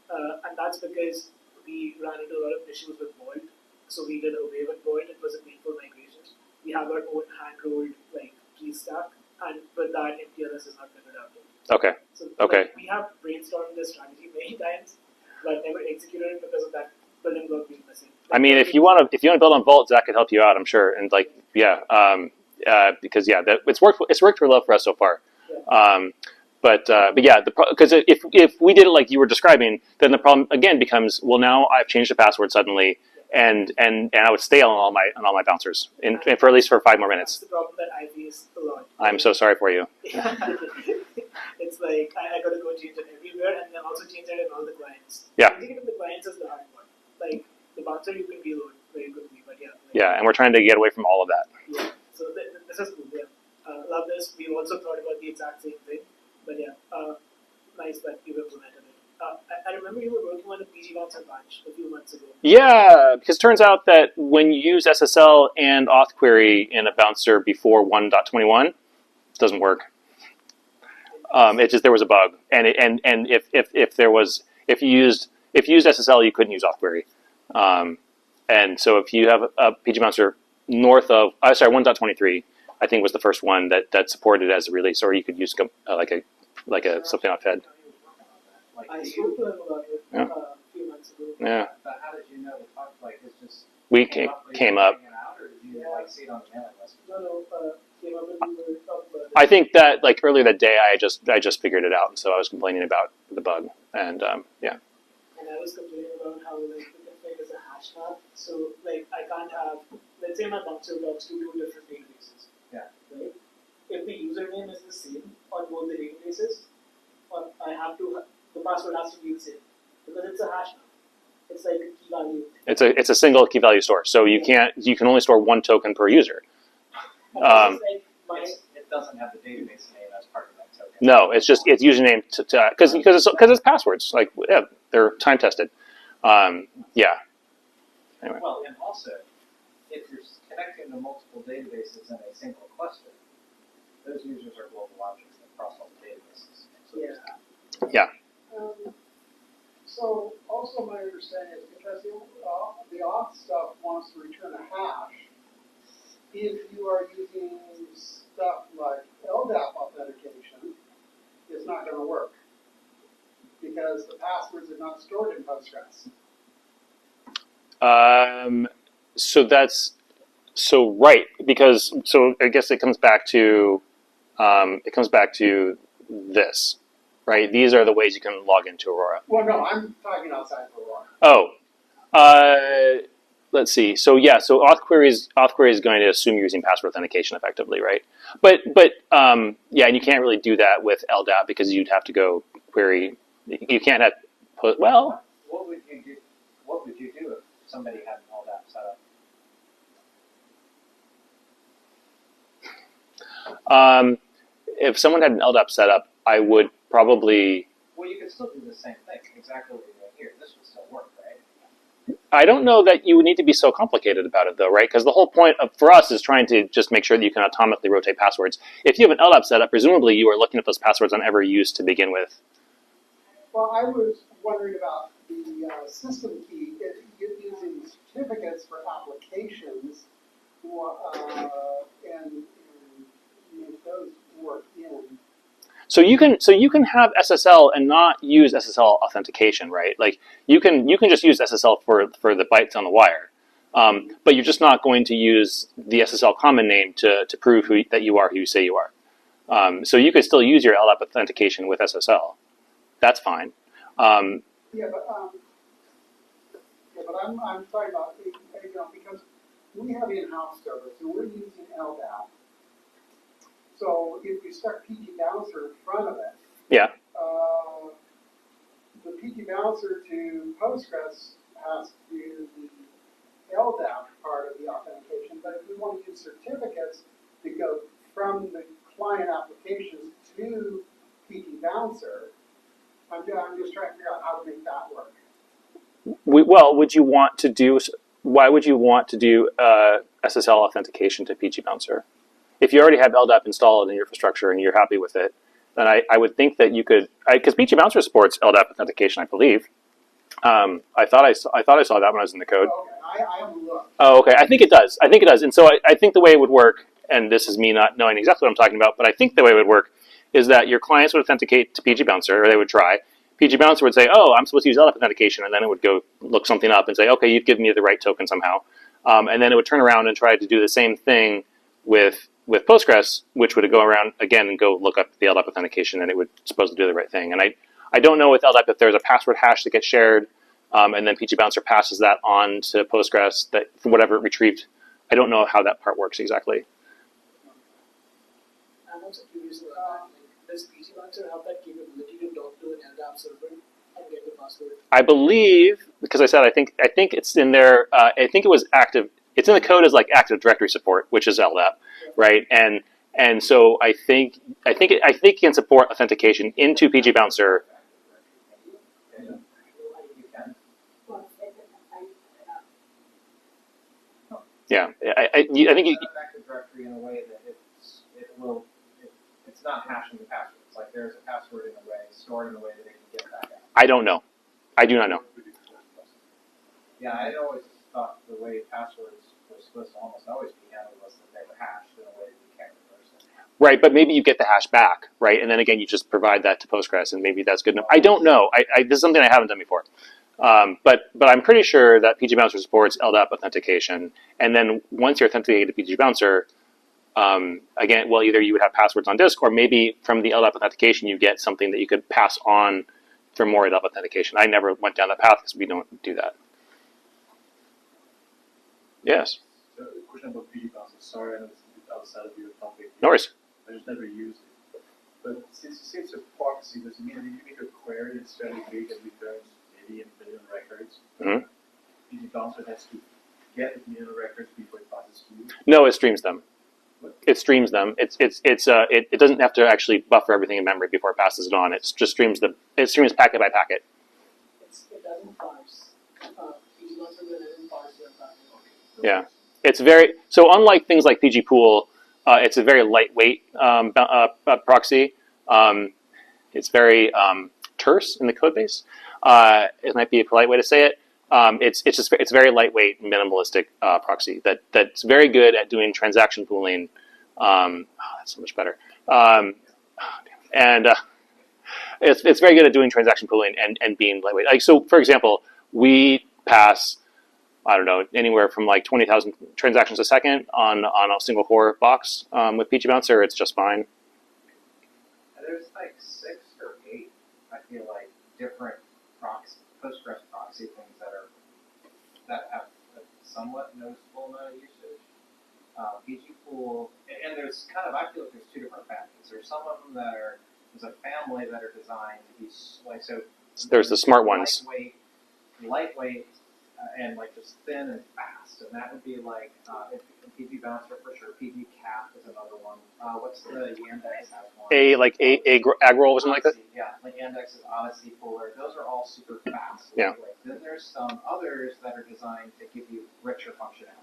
And that's because we ran into a lot of issues with Vault. So we did away with Vault. It was a painful migration. We have our own hand-rolled like key stack, and with that MTLS is not figured out yet. Okay. So Okay. like, we have brainstormed this strategy many times, but never executed it because of that building block being missing. I mean, if you want to build on Vault, Zach could help you out, I'm sure. And like, yeah, because yeah, it's worked for well for us so far. Yeah. But yeah, because if we did it like you were describing, then the problem again becomes, well, now I've changed the password suddenly, and I would stay on all my bouncers for at least 5 more minutes. That's the problem that I face a lot. I'm so sorry for you. It's like I gotta go change it everywhere, and then also change it in all the clients. Yeah. Changing it in the clients is the hard part. Like the bouncer you can reload very quickly, but yeah. Like, Yeah, and we're trying to get away from all of that. Yeah. So this is cool. Yeah. Love this. We've also thought about the exact same thing, but yeah. Nice that you've implemented it. I remember you were working on a pgBouncer patch a few months ago. Yeah, because it turns out that when you use SSL and auth query in a bouncer before 1.21, it doesn't work. It just there was a bug, and if you used SSL, you couldn't use auth query, and so if you have a pgBouncer north of 1.23, I think was the first one that supported as a release, or you could use like a something off Fed. I spoke to him about it a few months ago. Yeah, But how did you know the talk, like, it's just we came came up. out, or did you like see it on the mailing list? No, came up and we were talking about it. I think that like earlier that day, I just figured it out, and so I was complaining about the bug, and yeah. And I was complaining about how like the config is a hash map. So like I can't have, let's say my bouncer logs to 2 different databases. Yeah. Right? If the username is the same on both the databases, I have to the password has to be the same because it's a hash map. It's like a key value. It's a single key value store, so you can only store 1 token per user. It doesn't have the database name as part of that token. No, it's username because it's passwords. Like yeah, they're time tested. Yeah. Anyway. Well, and also, if you're connecting to multiple databases in a single cluster, those users are global objects across all the databases. So there's that. Yeah. So also my understanding is because the auth stuff wants to return a hash, if you are using stuff like LDAP authentication, it's not going to work because the passwords are not stored in Postgres. Right, because I guess it comes back to this, right? These are the ways you can log into Aurora. Well, no, I'm talking outside of Aurora. Oh, let's see. So yeah, so auth query is going to assume you're using password authentication effectively, right? But yeah, and you can't really do that with LDAP because you'd have to go query. You can't have well. What would you do? What would you do if somebody had all that set up? If someone had an LDAP set up, I would probably. Well, you could still do the same thing, exactly what you're doing here. This would still work, right? I don't know that you would need to be so complicated about it, though, right? Because the whole point for us is trying to just make sure that you can automatically rotate passwords. If you have an LDAP set up, presumably you are looking at those passwords on every use to begin with. Well, I was wondering about the system key, using certificates for applications, and make those work in. So you can have SSL and not use SSL authentication, right? Like you can just use SSL for the bytes on the wire, but you're just not going to use the SSL common name to prove that you are who you say you are. So you could still use your LDAP authentication with SSL. That's fine. Yeah, but I'm talking about, because we have in-house servers, and we're using LDAP. So if we stuck pgBouncer in front of it, Yeah. The pgBouncer to Postgres has to do the LDAP part of the authentication, but if we want to use certificates to go from the client applications to pgBouncer, I'm just trying to figure out how to make that work. Would you want to do? Why would you want to do SSL authentication to pgBouncer? If you already have LDAP installed in your infrastructure and you're happy with it, then I would think that you could, because pgBouncer supports LDAP authentication, I believe. I thought I saw that when I was in the code. Okay, I haven't looked. Oh, okay. I think it does. And so I think the way it would work, and this is me not knowing exactly what I'm talking about, but I think the way it would work is that your clients would authenticate to pgBouncer, or they would try. pgBouncer would say, oh, I'm supposed to use LDAP authentication, and then it would go look something up and say, okay, you've given me the right token somehow. And then it would turn around and try to do the same thing with Postgres, which would go around again and go look up the LDAP authentication, and it would supposed to do the right thing. And I don't know with LDAP if there's a password hash that gets shared, and then pgBouncer passes that on to Postgres that from whatever it retrieved. I don't know how that part works exactly. I'm also curious about that. Does pgBouncer have that capability to talk to an LDAP server and get the password? I believe, because I said I think it's in there. I think it was active. It's in the code as like Active Directory support, which is LDAP, right? And so I think it can support authentication into pgBouncer. Yeah, I think you, Active Directory in a way that it's not hashing the passwords. Like there's a password in a way, stored in a way that it can get back out. I don't know. I do not know. Yeah, I always thought the way passwords were supposed to almost always be handled was that they were hashed in a way that you can't reverse them. Right, but maybe you get the hash back, right? And then again, you just provide that to Postgres, and maybe that's good enough. I don't know. This is something I haven't done before. But I'm pretty sure that pgBouncer supports LDAP authentication. And then once you're authenticated to pgBouncer, again, well, either you would have passwords on disk, or maybe from the LDAP authentication, you get something that you could pass on for more LDAP authentication. I never went down that path because we don't do that. Yes? So a question about pgBouncer. Sorry, I know it's a bit outside of your topic. No worries. I just never used it. But since you say it's a proxy, does it mean that you make a query that's fairly big that returns maybe a million records? Mm-hmm. pgBouncer has to get a million records before it passes to you? No, it streams them. It streams them. It doesn't have to actually buffer everything in memory before it passes it on. It just streams packet by packet. It doesn't parse. pgBouncer doesn't parse your packet. Yeah, it's very so. Unlike things like pgpool, it's a very lightweight proxy. It's very terse in the code base. It might be a polite way to say it. It's very lightweight, minimalistic proxy that's very good at doing transaction pooling. That's so much better. It's very good at doing transaction pooling and being lightweight. Like so, for example, we pass, I don't know, anywhere from like 20,000 transactions a second on a single core box with pgBouncer. It's just fine. There's like 6 or 8, I feel like, different Postgres proxy things that have a somewhat noticeable amount of usage. pgpool, and there's kind of, I feel like there's 2 different families. There's some of them there's a family that are designed to be like, so there's the smart ones. Lightweight, and like just thin and fast, and that would be like pgBouncer for sure. pgCap is another one. What's the Yandex has one? Agrol or something like that. Yeah, like Yandex's Odyssey Pooler. Those are all super fast. Yeah. Then there's some others that are designed to give you richer functionality.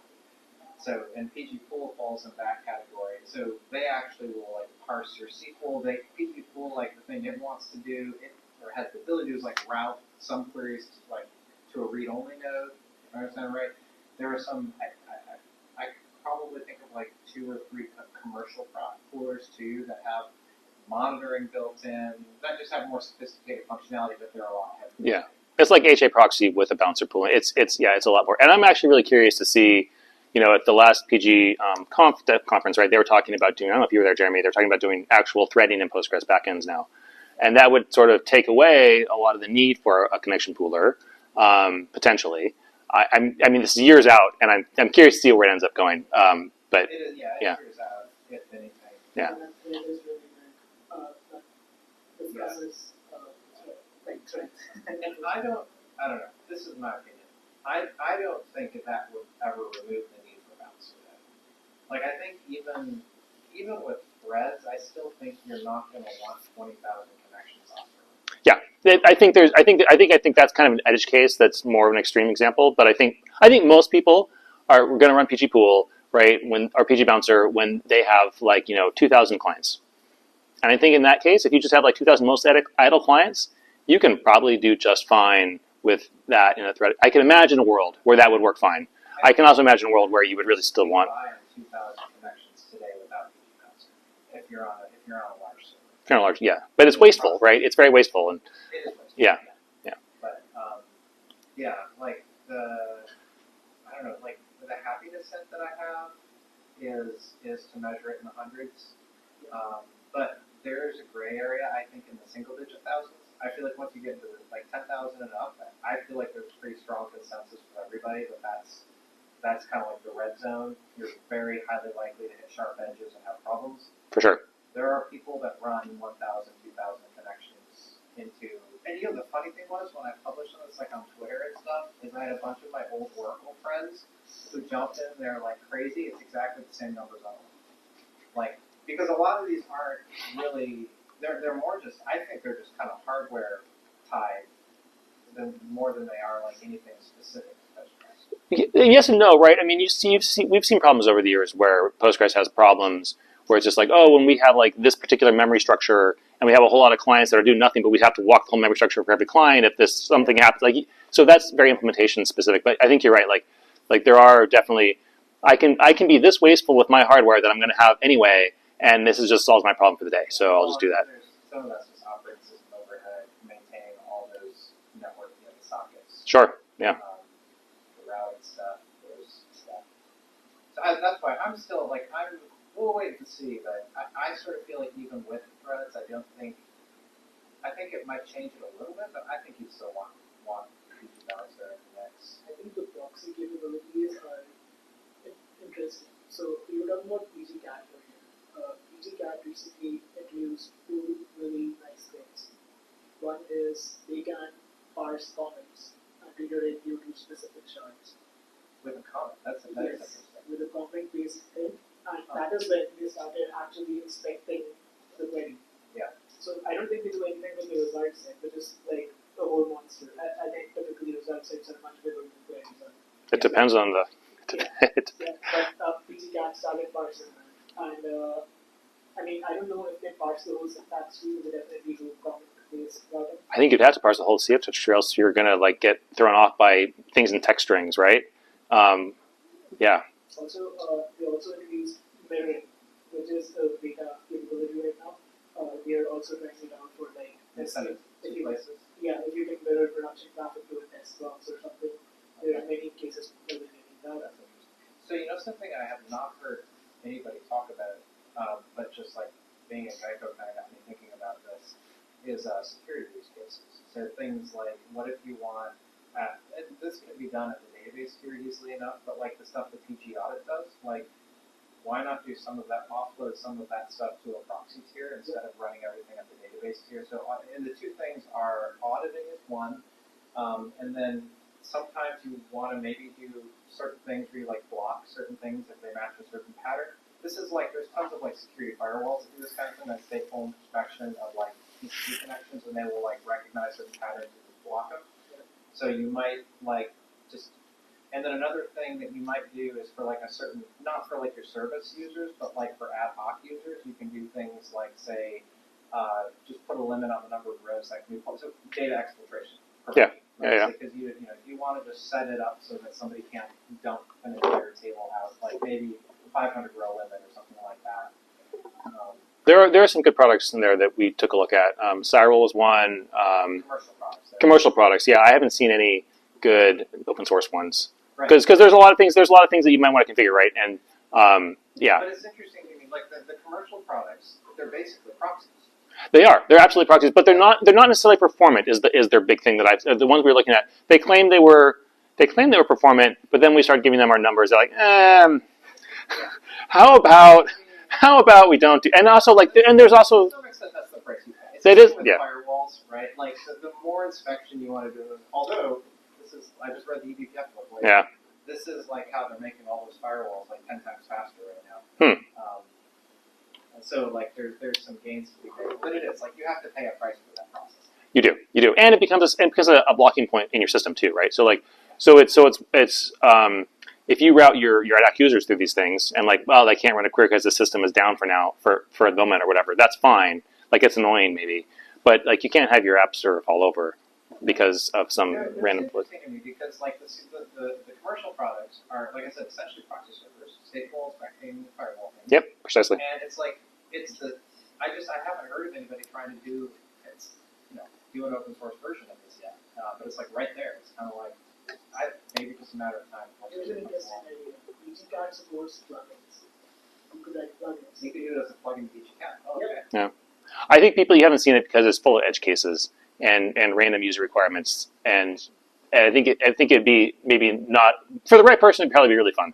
So, and pgpool falls in that category. So they actually will like parse your SQL. pgpool, like the thing it wants to do, or has the ability to do is like route some queries to a read-only node. If I understand right, there are some. I probably think of like 2 or 3 commercial poolers too that have monitoring built in. That just have more sophisticated functionality, but they're a lot heavier. Yeah, it's like HA proxy with a bouncer pool. It's a lot more. And I'm actually really curious to see at the last PG conference, right, they were talking about doing, I don't know if you were there, Jeremy, they're talking about doing actual threading in Postgres backends now. And that would sort of take away a lot of the need for a connection pooler, potentially. I mean, this is years out, and I'm curious to see where it ends up going. But It is, yeah, yeah. it figures out, if anything. Yeah. And it is really good. That discusses like trends. And I don't know, this is my opinion. I don't think that would ever remove the need for bouncer. Like, I think even with threads, I still think you're not going to want 20,000 connections off the Yeah, I think that's kind of an edge case. That's more of an extreme example. But I think most people are going to run pgpool, right? Or pgBouncer when they have 2,000 clients. And I think in that case, if you just have 2,000 most idle clients, you can probably do just fine with that in a thread. I can imagine a world where that would work fine. I can also imagine a world where you would really still want. buy 2,000 connections today without pgBouncer if you're on a large server. Kind of large, yeah, but it's wasteful, right? It's very wasteful, and It is wasteful, yeah. But I don't know, the happiness set that I have is to measure it in the hundreds. But there's a gray area, I think, in the single digit thousands. I feel like once you get into 10,000 and up, I feel like there's pretty strong consensus with everybody that that's kind of like the red zone. You're very highly likely to hit sharp edges and have problems. For sure. There are people that run 1,000, 2,000 connections into, and the funny thing was when I published on this on Twitter and stuff, is I had a bunch of my old Oracle friends who jumped in there like crazy. It's exactly the same numbers on them. Because a lot of these aren't really, they're more just, I think they're just kind of hardware tied more than they are anything specific to Postgres. Yes and no, right? I mean, we've seen problems over the years where Postgres has problems where it's just when we have this particular memory structure and we have a whole lot of clients that are doing nothing, but we have to walk the whole memory structure for every client if something happens. So that's very implementation specific. But I think you're right. There are definitely, I can be this wasteful with my hardware that I'm going to have anyway, and this just solves my problem for the day. So I'll just do that. Some of that's just operating system overhead, maintaining all those network sockets. Sure. Yeah. The routing stuff, there's stuff. So that's why I'm still we'll wait to see, but I sort of feel like even with threads, I think it might change it a little bit, but I think you still want pgBouncer next. I think the proxy capabilities are interesting. So you talking about pgcat over here. pgcat recently introduced two really nice things. One is they can parse comments and redirect you to specific shards. With a comment, that's Yes, interesting. with a comment-based thing, and that is when they started actually inspecting the query. Yeah. So I don't think they do anything with the result set, which is a whole monster. I think typically result sets are much bigger than queries are. It depends on the. Yeah, but pgcat started parsing that, and I mean, I don't know if they parse the whole syntax tree, but they definitely do comment-based routing. I think you'd have to parse the whole CFTouch tree, else you're going to get thrown off by things in text strings, right? Yeah. Also, they also introduced mirroring, which is a beta capability right now. We are also trying it out for Instead of if two you places. if you can mirror production traffic to a test box or something, there are many cases where they need that. So something I have not heard anybody talk about, but just being a Geico kind of got me thinking about this, is security use cases. So things like, what if you want, and this can be done at the database tier easily enough, but the stuff that PG Audit does, why not do some of that, offload some of that stuff to a proxy tier instead of running everything at the database tier? So, and the two things are auditing is one, and then sometimes you want to maybe do certain things where you block certain things if they match a certain pattern. This is there's tons of security firewalls that do this kind of thing, that stateful inspection of TCP connections, and they will recognize certain patterns and just block them. So you might just, and then another thing that you might do is for a certain, not for your service users, but for ad hoc users, you can do things say, just put a limit on the number of rows that can be pulled. So data exfiltration. Yeah. Right? Yeah. Because if you want to just set it up so that somebody can't dump an entire table out, maybe 500 row limit or something like that. There are some good products in there that we took a look at. Cyril was one. Commercial products. Commercial products, yeah. I haven't seen any good open source ones. Right. Because there's a lot of things that you might want to configure, right? And yeah, But it's interesting to me, like the commercial products, they're basically proxies. they are. They're absolutely proxies, but they're not necessarily performant. Is their big thing that the ones we were looking at? They claimed they were performant, but then we started giving them our numbers. They're like, how about we don't do? And also and there's also To some extent, that's the price you pay. It's It the is- same with yeah. firewalls, right? Like the more inspection you want to do, although I just read the eBPF book. Like, yeah. This is like how they're making all those firewalls like 10 times faster right now. And so like there's some gains to be made, but it is like you have to pay a price for that process. You do, and it becomes a blocking point in your system too, right? So it's if you route your ADAC users through these things and they can't run a query because the system is down for now for the moment or whatever, that's fine. Like it's annoying maybe, but like you can't have your app serve all over because of some random. It's interesting to me because like the commercial products are, like I said, essentially proxy servers, stateful, expecting, firewall things. Yep, precisely. And it's like I haven't heard of anybody trying to do an open source version of this yet. But it's like right there. It's kind of like maybe just a matter of time. Here's an interesting idea. pgCAD supports plugins. You could write plugins. You can do it as a plugin to pgCAD. Oh, Yep. okay. Yeah, I think you haven't seen it because it's full of edge cases and random user requirements, and I think it'd be maybe not for the right person. It'd probably be really fun,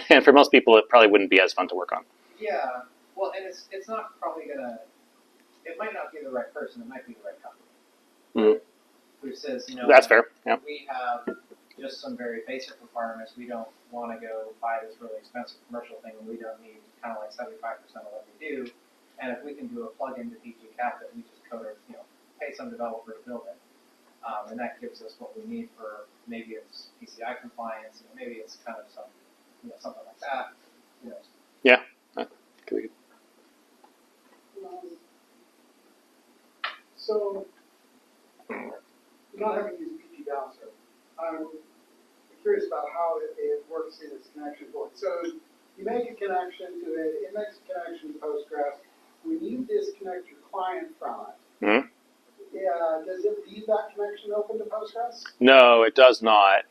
and for most people, it probably wouldn't be as fun to work on. Yeah. Well, and it's not probably gonna. It might not be the right person. It might be the right company. Mhm. Who says, That's fair. Yeah. we have just some very basic requirements. We don't want to go buy this really expensive commercial thing, and we don't need kind of like 75% of what we do. And if we can do a plug-in to pgCAD that we just code or pay some developer to build it, and that gives us what we need for maybe it's PCI compliance, maybe it's kind of some something like that. Yeah. Could be good. So, not having used pgBouncer, I'm curious about how it works in its connection point. So, you make a connection to it makes a connection to Postgres. When you disconnect your client from it, Mhm. does it leave that connection open to Postgres? No, it does not.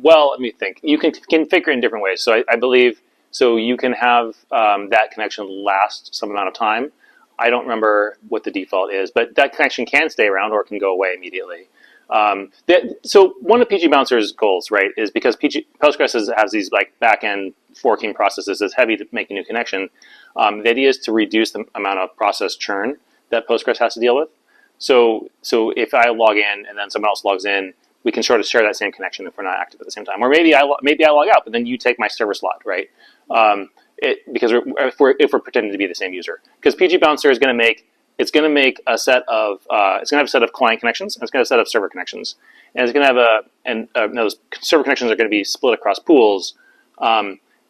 Well, let me think. You can configure it in different ways. So I believe you can have that connection last some amount of time. I don't remember what the default is, but that connection can stay around or it can go away immediately. So one of pgBouncer's goals, right, is because Postgres has these back-end forking processes that's heavy to make a new connection. The idea is to reduce the amount of process churn that Postgres has to deal with. So if I log in and then someone else logs in, we can sort of share that same connection if we're not active at the same time. Or maybe I log out, but then you take my server slot, right? Because if we're pretending to be the same user, because pgBouncer is going to make a set of it's going to have a set of client connections and it's going to have a set of server connections, and it's going to have those server connections are going to be split across pools.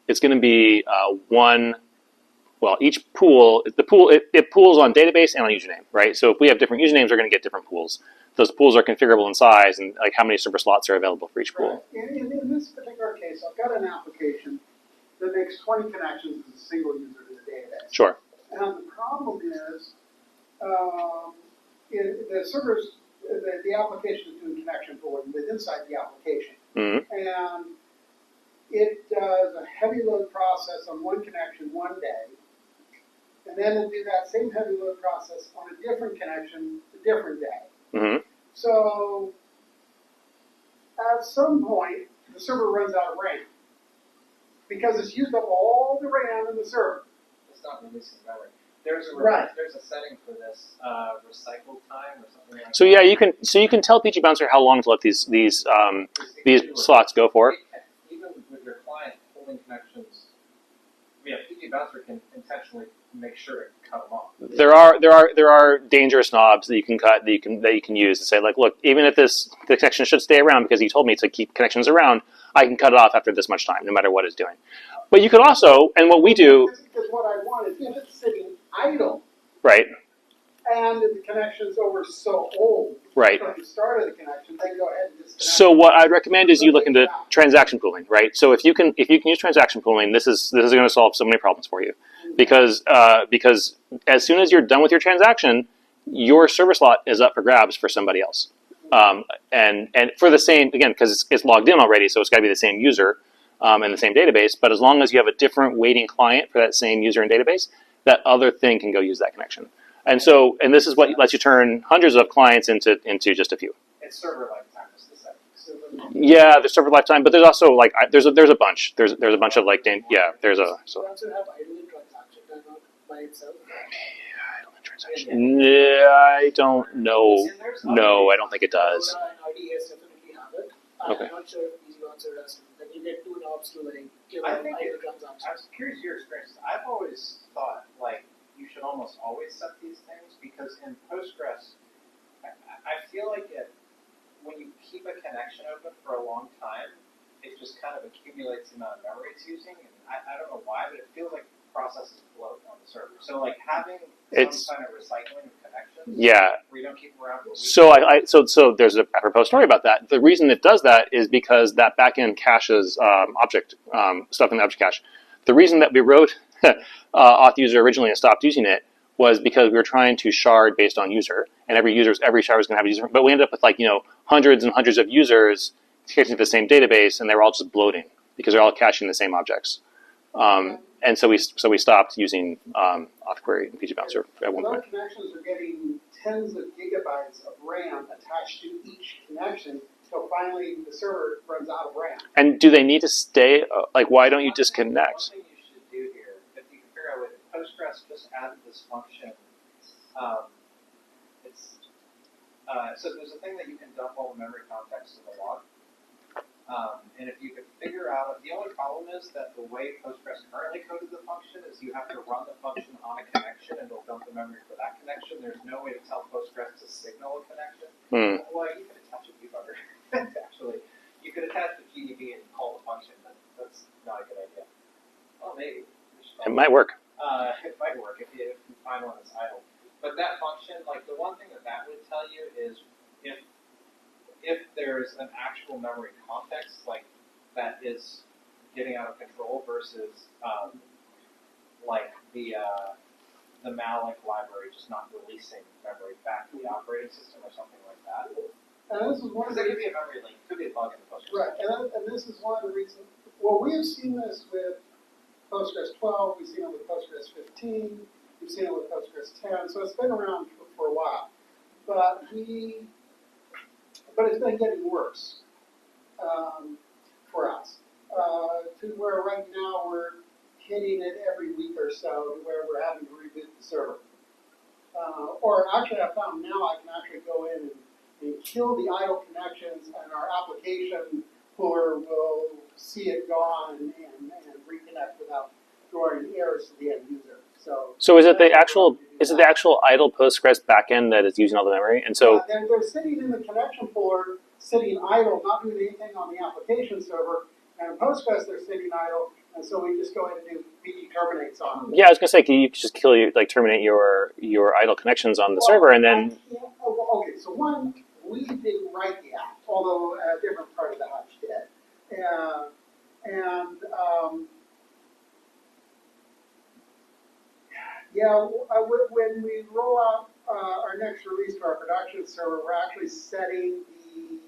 It's going to be one. Well, each pool, it pools on database and on username, right? So if we have different usernames, we're going to get different pools. Those pools are configurable in size and how many server slots are available for each pool. Right. In this particular case, I've got an application that makes 20 connections as a single user to the database. Sure. And the problem is, the servers, the application is doing connection for with inside the application. Mm-hmm. And it does a heavy load process on one connection one day, and then it'll do that same heavy load process on a different connection a different day. Mm-hmm. So at some point, the server runs out of RAM because it's used up all the RAM in the server. It's not releasing memory. There's a setting for this recycle time or something like So that. yeah, you can tell pgBouncer how long to let these slots go for. Even with your client holding connections, pgBouncer can intentionally make sure it can cut them off. There are dangerous knobs that you can cut that you can use to say look, even if the connection should stay around because you told me to keep connections around, I can cut it off after this much time, no matter what it's doing. But you could also, and what we do, Because what I want is if it's sitting idle right, and the connection's over so old, right. from the start of the connection, they go ahead and disconnect. So what I'd recommend is you look into transaction pooling, right? So if you can use transaction pooling, this is going to solve so many problems for you, because as soon as you're done with your transaction, your server slot is up for grabs for somebody else. And for the same, again, because it's logged in already, so it's got to be the same user and the same database. But as long as you have a different waiting client for that same user and database, that other thing can go use that connection. And so, and this is what lets you turn hundreds of clients into just a few. It's server lifetime is the second. Yeah, there's server lifetime, but there's also like there's a bunch. There's a bunch of like there's a so. You also have idle transaction timeout by itself. Yeah, I don't know. No, I don't think it does. Aurora and RDS definitely have it. Okay. I'm not sure if pgBouncer does. Like you get 2 knobs to like give I out think idle I transactions. was curious your experience. I've always thought like you should almost always set these things because in Postgres, I feel like when you keep a connection open for a long time, it just kind of accumulates the amount of memory it's using. And I don't know why, but it feels like processes float on the server. So like having some kind of recycling of connections. Yeah. Where you don't keep them around for weeks. So there's a apropos story about that. The reason it does that is because that backend caches object stuff in the object cache. The reason that we wrote auth user originally and stopped using it was because we were trying to shard based on user, and every shard was going to have a user. But we ended up with hundreds and hundreds of users caching to the same database, and they were all just bloating because they're all caching the same objects. And so we stopped using auth query and pgBouncer at one point. Those connections are getting tens of gigabytes of RAM attached to each connection until finally the server runs out of RAM. And do they need to stay? Why don't you disconnect? One thing you should do here, if you can figure out what Postgres just added this function. So there's a thing that you can dump all the memory context to the log. And if you could figure out, the only problem is that the way Postgres currently coded the function is you have to run the function on a connection and it'll dump the memory for that connection. There's no way to tell Postgres to signal a connection. Well, you could attach a debugger. Actually, you could attach the GDB and call the function, but that's not a good idea. Well, maybe. It might work. It might work if you find one that's idle. But that function, like the one thing that would tell you is if there's an actual memory context like that is getting out of control versus like the malloc library just not releasing memory back to the operating system or something like that. And this is one Because of there the could be a memory leak, could be a bug in the Postgres. right, and this is one of the reasons. Well, we have seen this with Postgres 12. We've seen it with Postgres 15. We've seen it with Postgres 10. So it's been around for a while, but it's been getting worse for us to where right now we're hitting it every week or so to where we're having to reboot the server. Or actually, I found now I can actually go in and kill the idle connections, and our application puller will see it gone and reconnect without throwing errors to the end user. So is it the actual idle Postgres backend that is using all the memory? And so they're sitting in the connection puller, sitting idle, not doing anything on the application server. And in Postgres, they're sitting idle, and so we just go ahead and do pg terminates on them. yeah, I was gonna say, can you just terminate your idle connections on the server and then? Okay, so one, we didn't write the app, although a different part of the app did. When we roll out our next release to our production server, we're actually setting the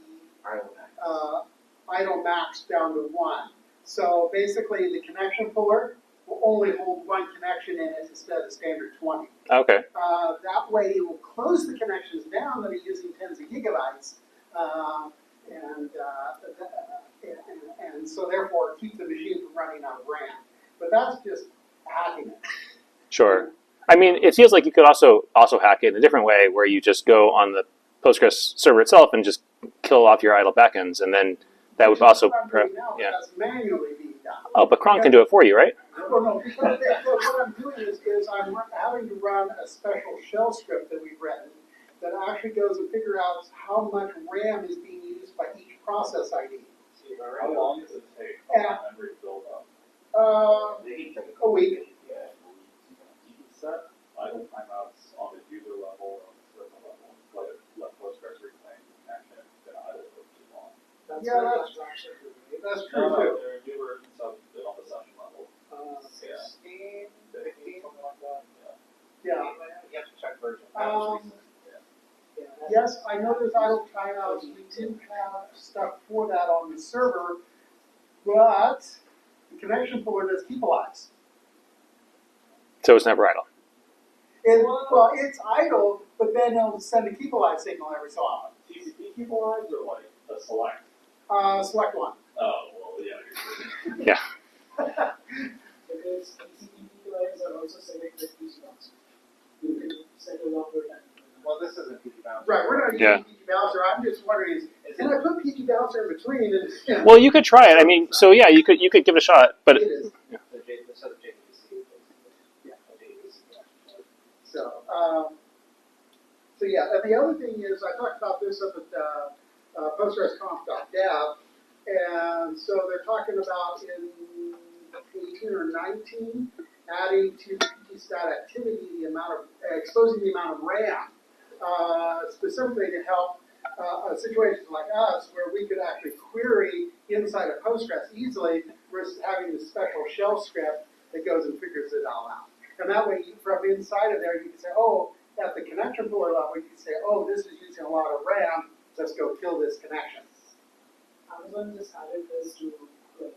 idle max down to 1. So basically, the connection puller will only hold 1 connection in it instead of standard 20. Okay. That way, it will close the connections down that are using tens of gigabytes, and so therefore keep the machine from running out of RAM. But that's just hacking it. Sure. I mean, it feels like you could also hack it in a different way, where you just go on the Postgres server itself and just kill off your idle backends, and then that would also That's manually being done. Oh, but cron can do it for you, right? Well, no, because what I'm doing is I'm having to run a special shell script that we've written that actually goes and figure out how much RAM is being used by each process ID. How long does it take for memory build up? A week. You can set idle timeouts on the user level or on the server level. Let Postgres reclaim the connection if it's been idle for too long. That's true too. There are newer versions of it on the session level. 16, 15, something like that. Yeah. You have to check version. yes, I know there's idle timeouts, we didn't have stuff for that on the server, but the connection puller does keep alive. So it's never idle. Well, it's idle, but then it'll send a keep alive signal every so often. TCP keyboards or like the select? Select one. Oh, well, yeah. Yeah. Because TCP lines are also selected pgBouncer. You can set a longer time. Well, this isn't pgBouncer. Right, we're not Yeah. using pgBouncer. I'm just wondering, can I put pgBouncer in between? And, Well, you could try it. I mean, so yeah, you could give it a shot, but it is. The JVC. Yeah. The JVC. So yeah, and the other thing is, I talked about this up at PostgresConf.dev, and so they're talking about in 18 or 19, adding to pgstat activity the amount of, exposing the amount of RAM, specifically to help situations like us where we could actually query inside of Postgres easily versus having this special shell script that goes and figures it all out. And that way, from inside of there, you can say, oh, at the connection puller level, you can say, oh, this is using a lot of RAM, let's go kill this connection. Amazon just added this to like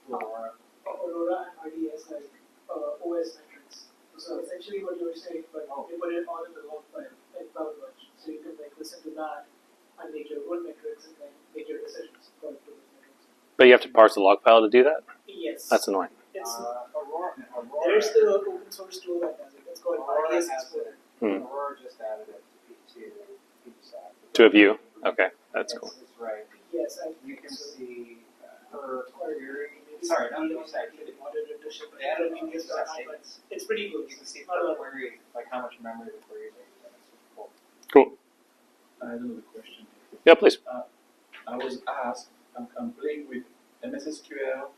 Aurora. Aurora and RDS, like OS metrics. So essentially what you were saying, but they put it all in the log file, like CloudWatch. So you can like listen to that and make your own metrics and then make your decisions according to those metrics. but you have to parse the log file to do that. Yes. That's annoying. It's, Aurora. there's the open source tool that does it. It's called Aurora RDS has Explorer. Aurora just added it to pgstat. To a view. Okay, that's cool. It's right. Yes, You can see her query. Sorry, not those activity. Audited to ship They added it. pgstat statements. It's pretty good. You can see per query, like how much memory the query is using. It's cool. Cool. I have another question. Yeah, please. I was asked, I'm playing with MSSQL,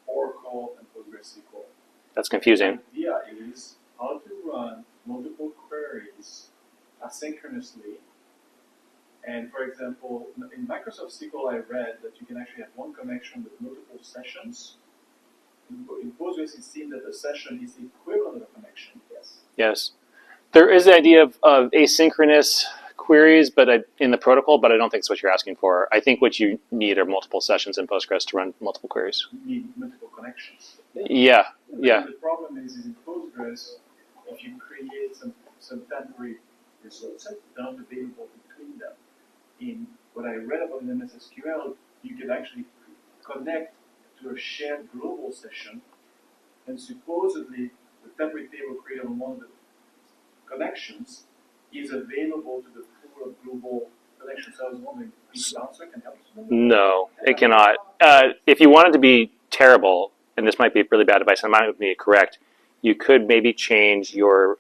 Oracle, and PostgreSQL. That's confusing. The idea is how to run multiple queries asynchronously. And for example, in Microsoft SQL, I read that you can actually have one connection with multiple sessions. In Postgres, it seems that a session is the equivalent of a connection. Yes. Yes. There is the idea of asynchronous queries, but in the protocol, but I don't think it's what you're asking for. I think what you need are multiple sessions in Postgres to run multiple queries. You need multiple connections. Yeah, yeah. The problem is in Postgres, if you create some temporary resources, they're not available between them. In what I read about in MSSQL, you can actually connect to a shared global session, and supposedly the temporary table created on one of the connections is available to the pool of global connections. So I was wondering, pgBouncer can help you? No, it cannot. If you want it to be terrible, and this might be really bad advice, and might be correct, you could maybe change your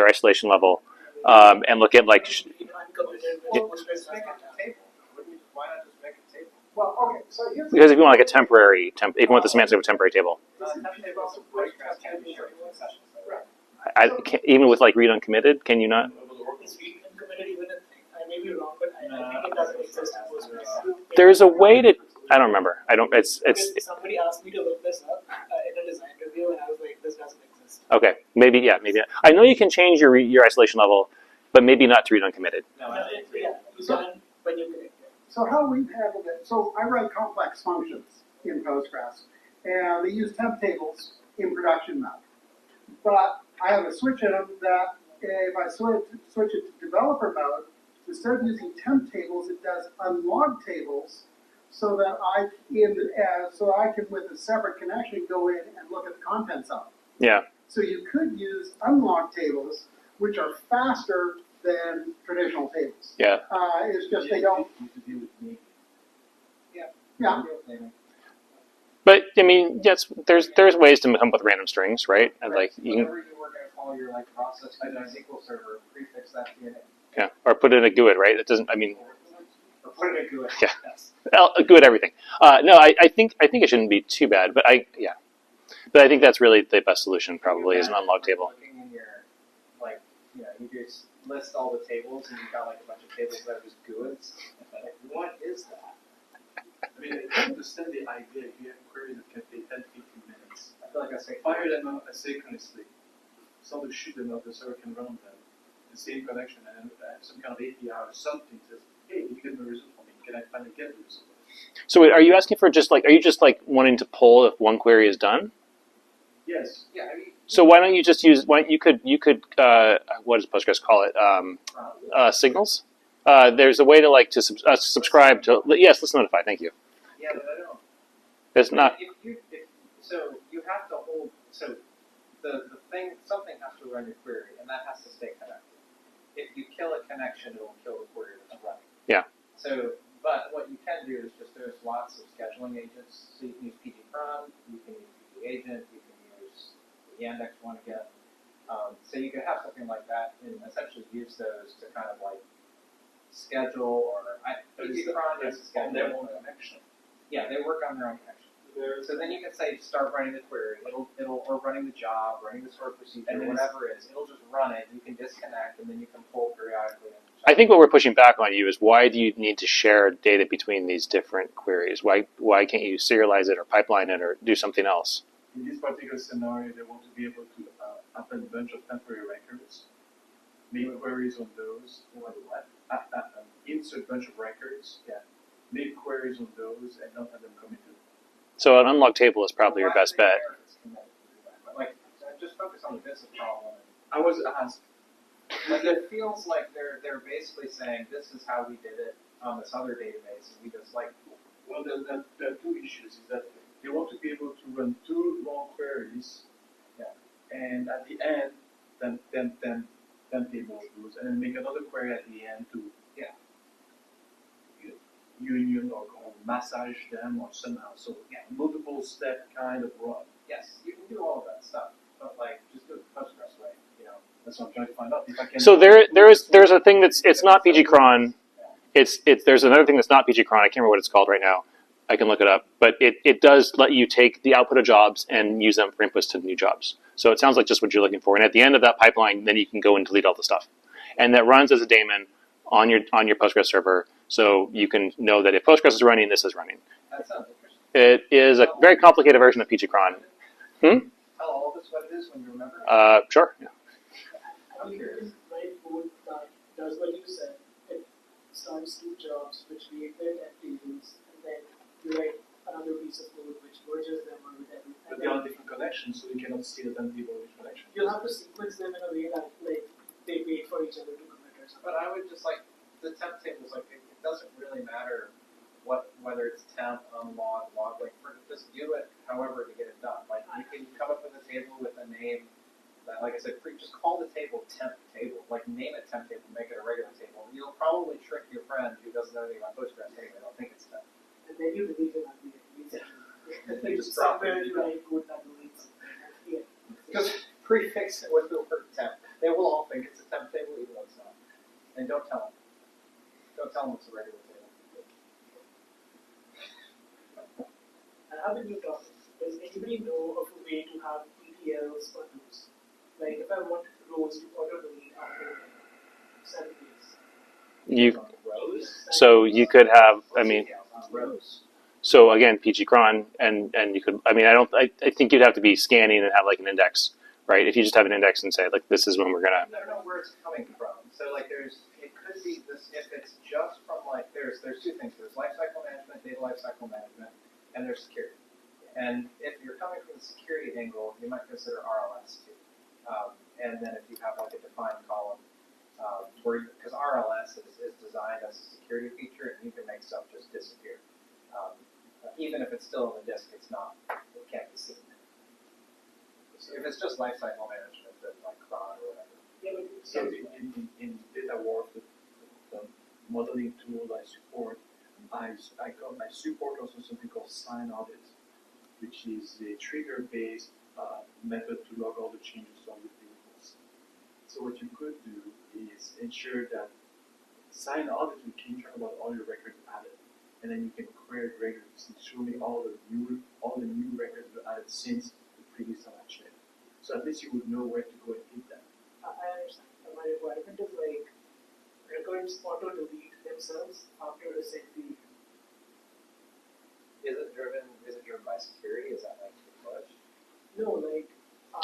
isolation level and look at like. Well, just make it a table. Why not just make it a table? Well, okay, so here's Because if you want like a temporary, if you want the semantics of a temporary table, Postgres can't be shared between sessions. I can't, even with like read uncommitted, can you not? Is read uncommitted even I may be wrong, but I think it doesn't exist in Postgres. There's a way to. I don't remember. I don't. It's Somebody asked me to look this up in a design review, and I was like, this doesn't exist. okay. Maybe yeah. Maybe I know you can change your isolation level, but maybe not to read uncommitted. No, Yeah, you can when you connect it. So how we've handled it, so I write complex functions in Postgres, and they use temp tables in production mode. But I have a switch in them that if I switch it to developer mode, instead of using temp tables, it does unlog tables, so that I can with a separate connection go in and look at the contents of it. Yeah. So you could use unlog tables, which are faster than traditional tables. Yeah. It's just they don't. You have to deal with me. Yeah. But I mean, yes. There's ways to come up with random strings, right? And like you can. Whatever you were going to call your like process in a SQL server, prefix that to it. Yeah. Or put it in a GUID, right? It doesn't. I mean. Or put it in GUID. Yeah. Yes. GUID everything. No, I think it shouldn't be too bad, but But I think that's really the best solution. Probably is an unlog table. Looking in your, like, you just list all the tables and you've got like a bunch of tables that are just GUIDs. Like, what is that? I mean, I understand the idea. You have queries that can take 10, 15 minutes. I feel like I say Fire them out asynchronously. Somebody shoot them out, the server can run them. the same connection and some kind of API or something says, hey, you get the result for me. Can I finally get the result? So are you asking for just like, are you just like wanting to pull if one query is done? Yes. Yeah, I mean, So why don't you just use, you could what does Postgres call it? Signals? There's a way to like to subscribe to, yes, let's notify, thank you. yeah, but I don't. It's not, So you have to hold. So the thing, something has to run your query, and that has to stay connected. If you kill a connection, it will kill the query that's running. Yeah. So, but what you can do is just there's lots of scheduling agents. So you can use pgcron, you can use pgagent, you can use the Yandex one again. So you could have something like that and essentially use those to kind of like schedule or pgcron is a schedule. On their own connection. Yeah, they work on their own connection. So then you can say start running the query. It'll or running the job, running the stored procedure, And then whatever it is. It'll just run it. You can disconnect and then you can pull periodically. I think what we're pushing back on you is why do you need to share data between these different queries? Why can't you serialize it or pipeline it or do something else? In this particular scenario, they want to be able to append a bunch of temporary records, make queries on those, insert a bunch of records, make queries on those, and not have them come into. So an unlocked table is probably your best bet. Like just focus on the business problem. I was asked. Like it feels like they're basically saying this is how we did it on this other database, and we just like. Well, there are two issues. Is that they want to be able to run two long queries, and at the end, then table goes, and then make another query at the end to union or massage them or somehow. So multiple step kind of run. Yes, you can do all of that stuff, but like just do it the Postgres way. That's what I'm trying to find out. If I can. So there's a thing it's not pgcron. There's another thing that's not pgcron. I can't remember what it's called right now. I can look it up, but it does let you take the output of jobs and use them for inputs to new jobs. So it sounds like just what you're looking for. And at the end of that pipeline, then you can go and delete all the stuff, and that runs as a daemon on your Postgres server. So you can know that if Postgres is running, this is running. That sounds interesting. It is a very complicated version of pgcron. Tell all of us what it is when you remember. Sure. Yeah. I mean, right code that does what you said. It starts two jobs which create their temp tables, and then you write another piece of code which merges them or whatever. But they are different connections, so you cannot see the temp table of each connection. You'll have to sequence them in a way that like they wait for each other to commit or something. But I would just like the temp tables. Like it doesn't really matter whether it's temp, unlog, log. Like just do it however to get it done. Like you can come up with a table with a name. That, like I said, just call the table temp table. Like name it temp table, make it a regular table. You'll probably trick your friend who doesn't know anything about Postgres anyway. They'll think it's temp. And then you delete it at the end. They just drop somewhere it. you write code that deletes it. Just prefix it with the word temp. They will all think it's a temp table, even though it's not. And don't tell them. Don't tell them it's a regular table. I have a new topic. Does anybody know of a way to have ETLs for rows? Like if I want rows to auto delete after 7 days. So you could have. I mean. Rows. So again, pgcron, and you could. I mean, I think you'd have to be scanning and have like an index, right? If you just have an index and say like this is when we're gonna. I don't know where it's coming from. So like it could be this if it's just from like there's two things. There's lifecycle management, data lifecycle management, and there's security. And if you're coming from the security angle, you might consider RLS too. And then if you have like a defined column, because RLS is designed as a security feature, and you can make stuff just disappear. Even if it's still in the disk, it can't be seen. So if it's just lifecycle management, then like cron or whatever. Yeah, but So in DataWorks, the modeling tool I support, I support also something called sign audit, which is a trigger-based method to log all the changes to all the tables. So what you could do is ensure that sign audit will keep track about all your records added, and then you can query regularly, showing all the new records that were added since the previous time I checked. So at least you would know where to go and hit them. I understand. My requirement is like records auto delete themselves after a set period. Is it driven by security? Is that like the push? No, like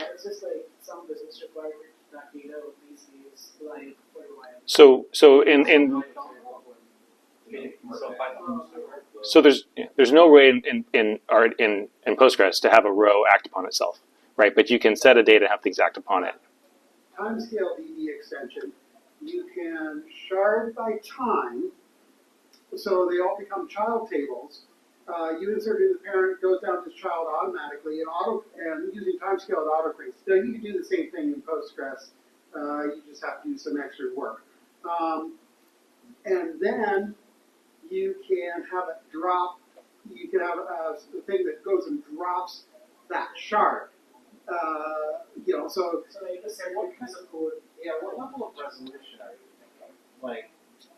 it's just like some business requirement that data these days, like So there's no way in Postgres to have a row act upon itself, right? But you can set a data and have things act upon it. Timescale DB extension, you can shard by time, so they all become child tables. You insert in the parent, goes down to child automatically, and using timescale it auto creates. Now you can do the same thing in Postgres. You just have to do some extra work. And then you can have it drop. You can have a thing that goes and drops that shard. So like, what kind of code? Yeah, what level of resolution are you thinking? Like,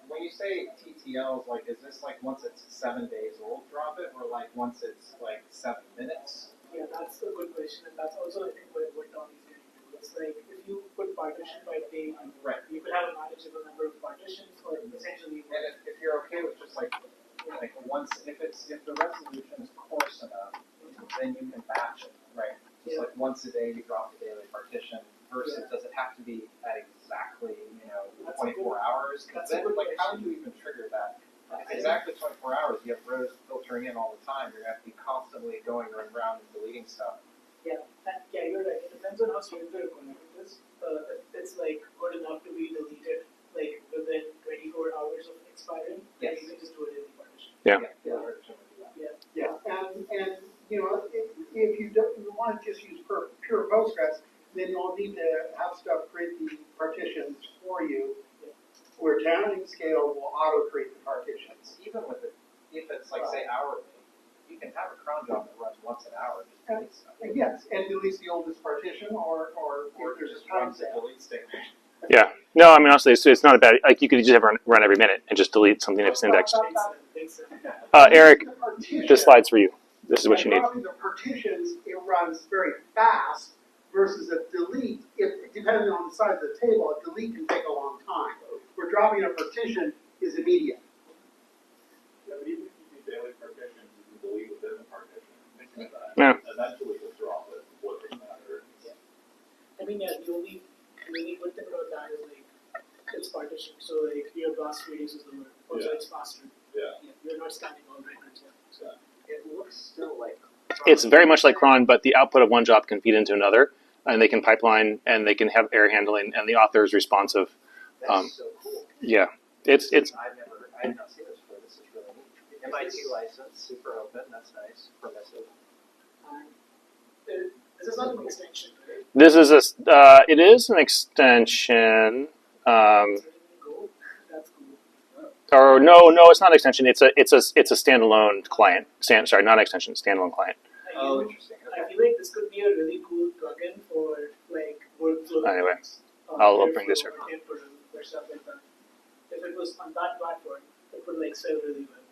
when you say TTLs, like, is this like once it's 7 days old, drop it, or like once it's like 7 minutes? Yeah, that's a good question, and that's also I think what Tom is getting to. It's like if you put partition by date, Right. you could have a manageable number of partitions, or essentially. And if you're okay with just like once, if the resolution is coarse enough, then you can batch it, right? Just like once a day you drop the daily partition versus does it have to be at exactly 24 hours? Because then like how do you even trigger that? If it's exactly 24 hours, you have rows filtering in all the time. You're gonna have to be constantly going around and deleting stuff. Yeah, you're right. It depends on how strict the requirement is. It's like good enough to be deleted like within 24 hours of expiring. Yes. You can just do a daily partition. Yeah. and if you want to just use pure Postgres, then you'll need to have stuff create the partitions for you, where Downscale will auto create the partitions. Even with it, if it's like say hourly, you can have a cron job that runs once an hour. Just delete stuff. Yes, and deletes the oldest partition, or if there's just a runs the timestamp. delete statement. Yeah. No, I mean honestly, it's not a bad. Like you could just have run every minute and just delete something if it's indexed. Eric, this slide's for you. This is what you need. Dropping the partitions, it runs very fast versus a delete. If depending on the size of the table, a delete can take a long time. Where dropping a partition is immediate. Yeah, but even if you do daily partitions, you can delete within the partition. Things like that. Yeah. Eventually you'll drop it. What doesn't matter. I mean, the only good thing about that is like it's partitioned, so like your blast radius is lower, also it's faster. Yeah. You're not scanning all records. So It looks still like. It's very much like cron, but the output of one job can feed into another, and they can pipeline, and they can have error handling, and the author is responsive. That's so cool. Yeah, it's. I did not see this before. This is really neat. MIT license, super open. That's nice. Permissive. this is not an extension, right? This is it is an extension. That's cool. Or no, it's not an extension. It's a standalone client. Sorry, not an extension. Standalone client. Oh, interesting. I feel like this could be a really cool plugin for like workflow. Anyway, events, I'll bring this here. Or stuff like that. If it was on that platform, it would like sell really well.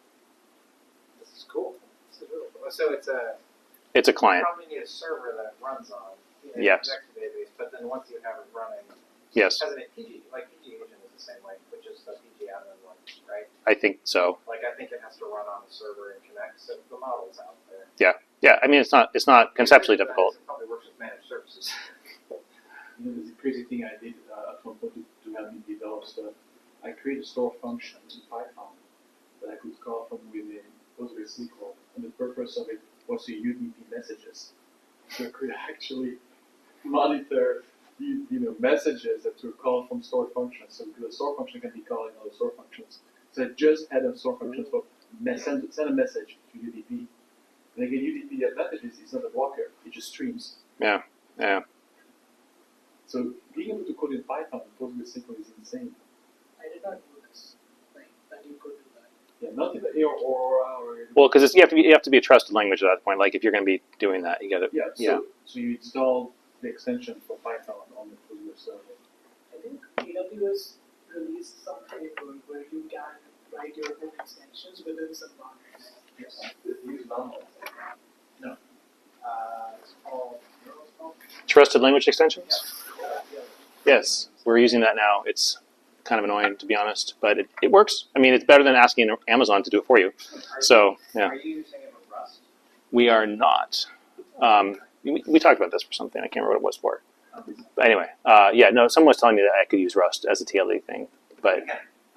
This is cool. This is really cool. So It's a client. You probably need a server that it runs on. Yes. Next to database, but then once you have it running, Yes, has it PG? Like PG Agent is the same way, which is the PG admin one, right? I think so. Like I think it has to run on a server and connect. So the model's out there. Yeah, I mean it's not conceptually difficult. It probably works with managed services. There's a crazy thing I did at one point to help me develop stuff. I created a store function in Python that I could call from within PostgreSQL, and the purpose of it was to UDP messages. So I could actually monitor messages that were called from stored functions. So the store function can be called in other store functions. So I just had a store function for send a message to UDP. And again, UDP advantages is not a blocker; it just streams. Yeah. So being able to code in Python with PostgreSQL is insane. I did not know this. Like that you could do that. Yeah, not in the Aurora or. Well, because you have to be a trusted language at that point. Like if you're going to be doing that, you got to. Yeah. So you install the extension for Python on the Postgres server. I think AWS released something where you can write your own extensions within some boundaries. Yes. Use bundles. No. It's called. Trusted language extensions. Yeah. Yes, we're using that now. It's kind of annoying to be honest, but it works. I mean, it's better than asking Amazon to do it for you. So yeah. Are you using it with Rust? We are not. We talked about this for something. I can't remember what it was for. But anyway, someone was telling me that I could use Rust as a TLE thing. But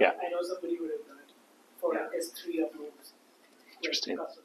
I know somebody would have done it for Yeah. S3 uploads. Interesting. Custom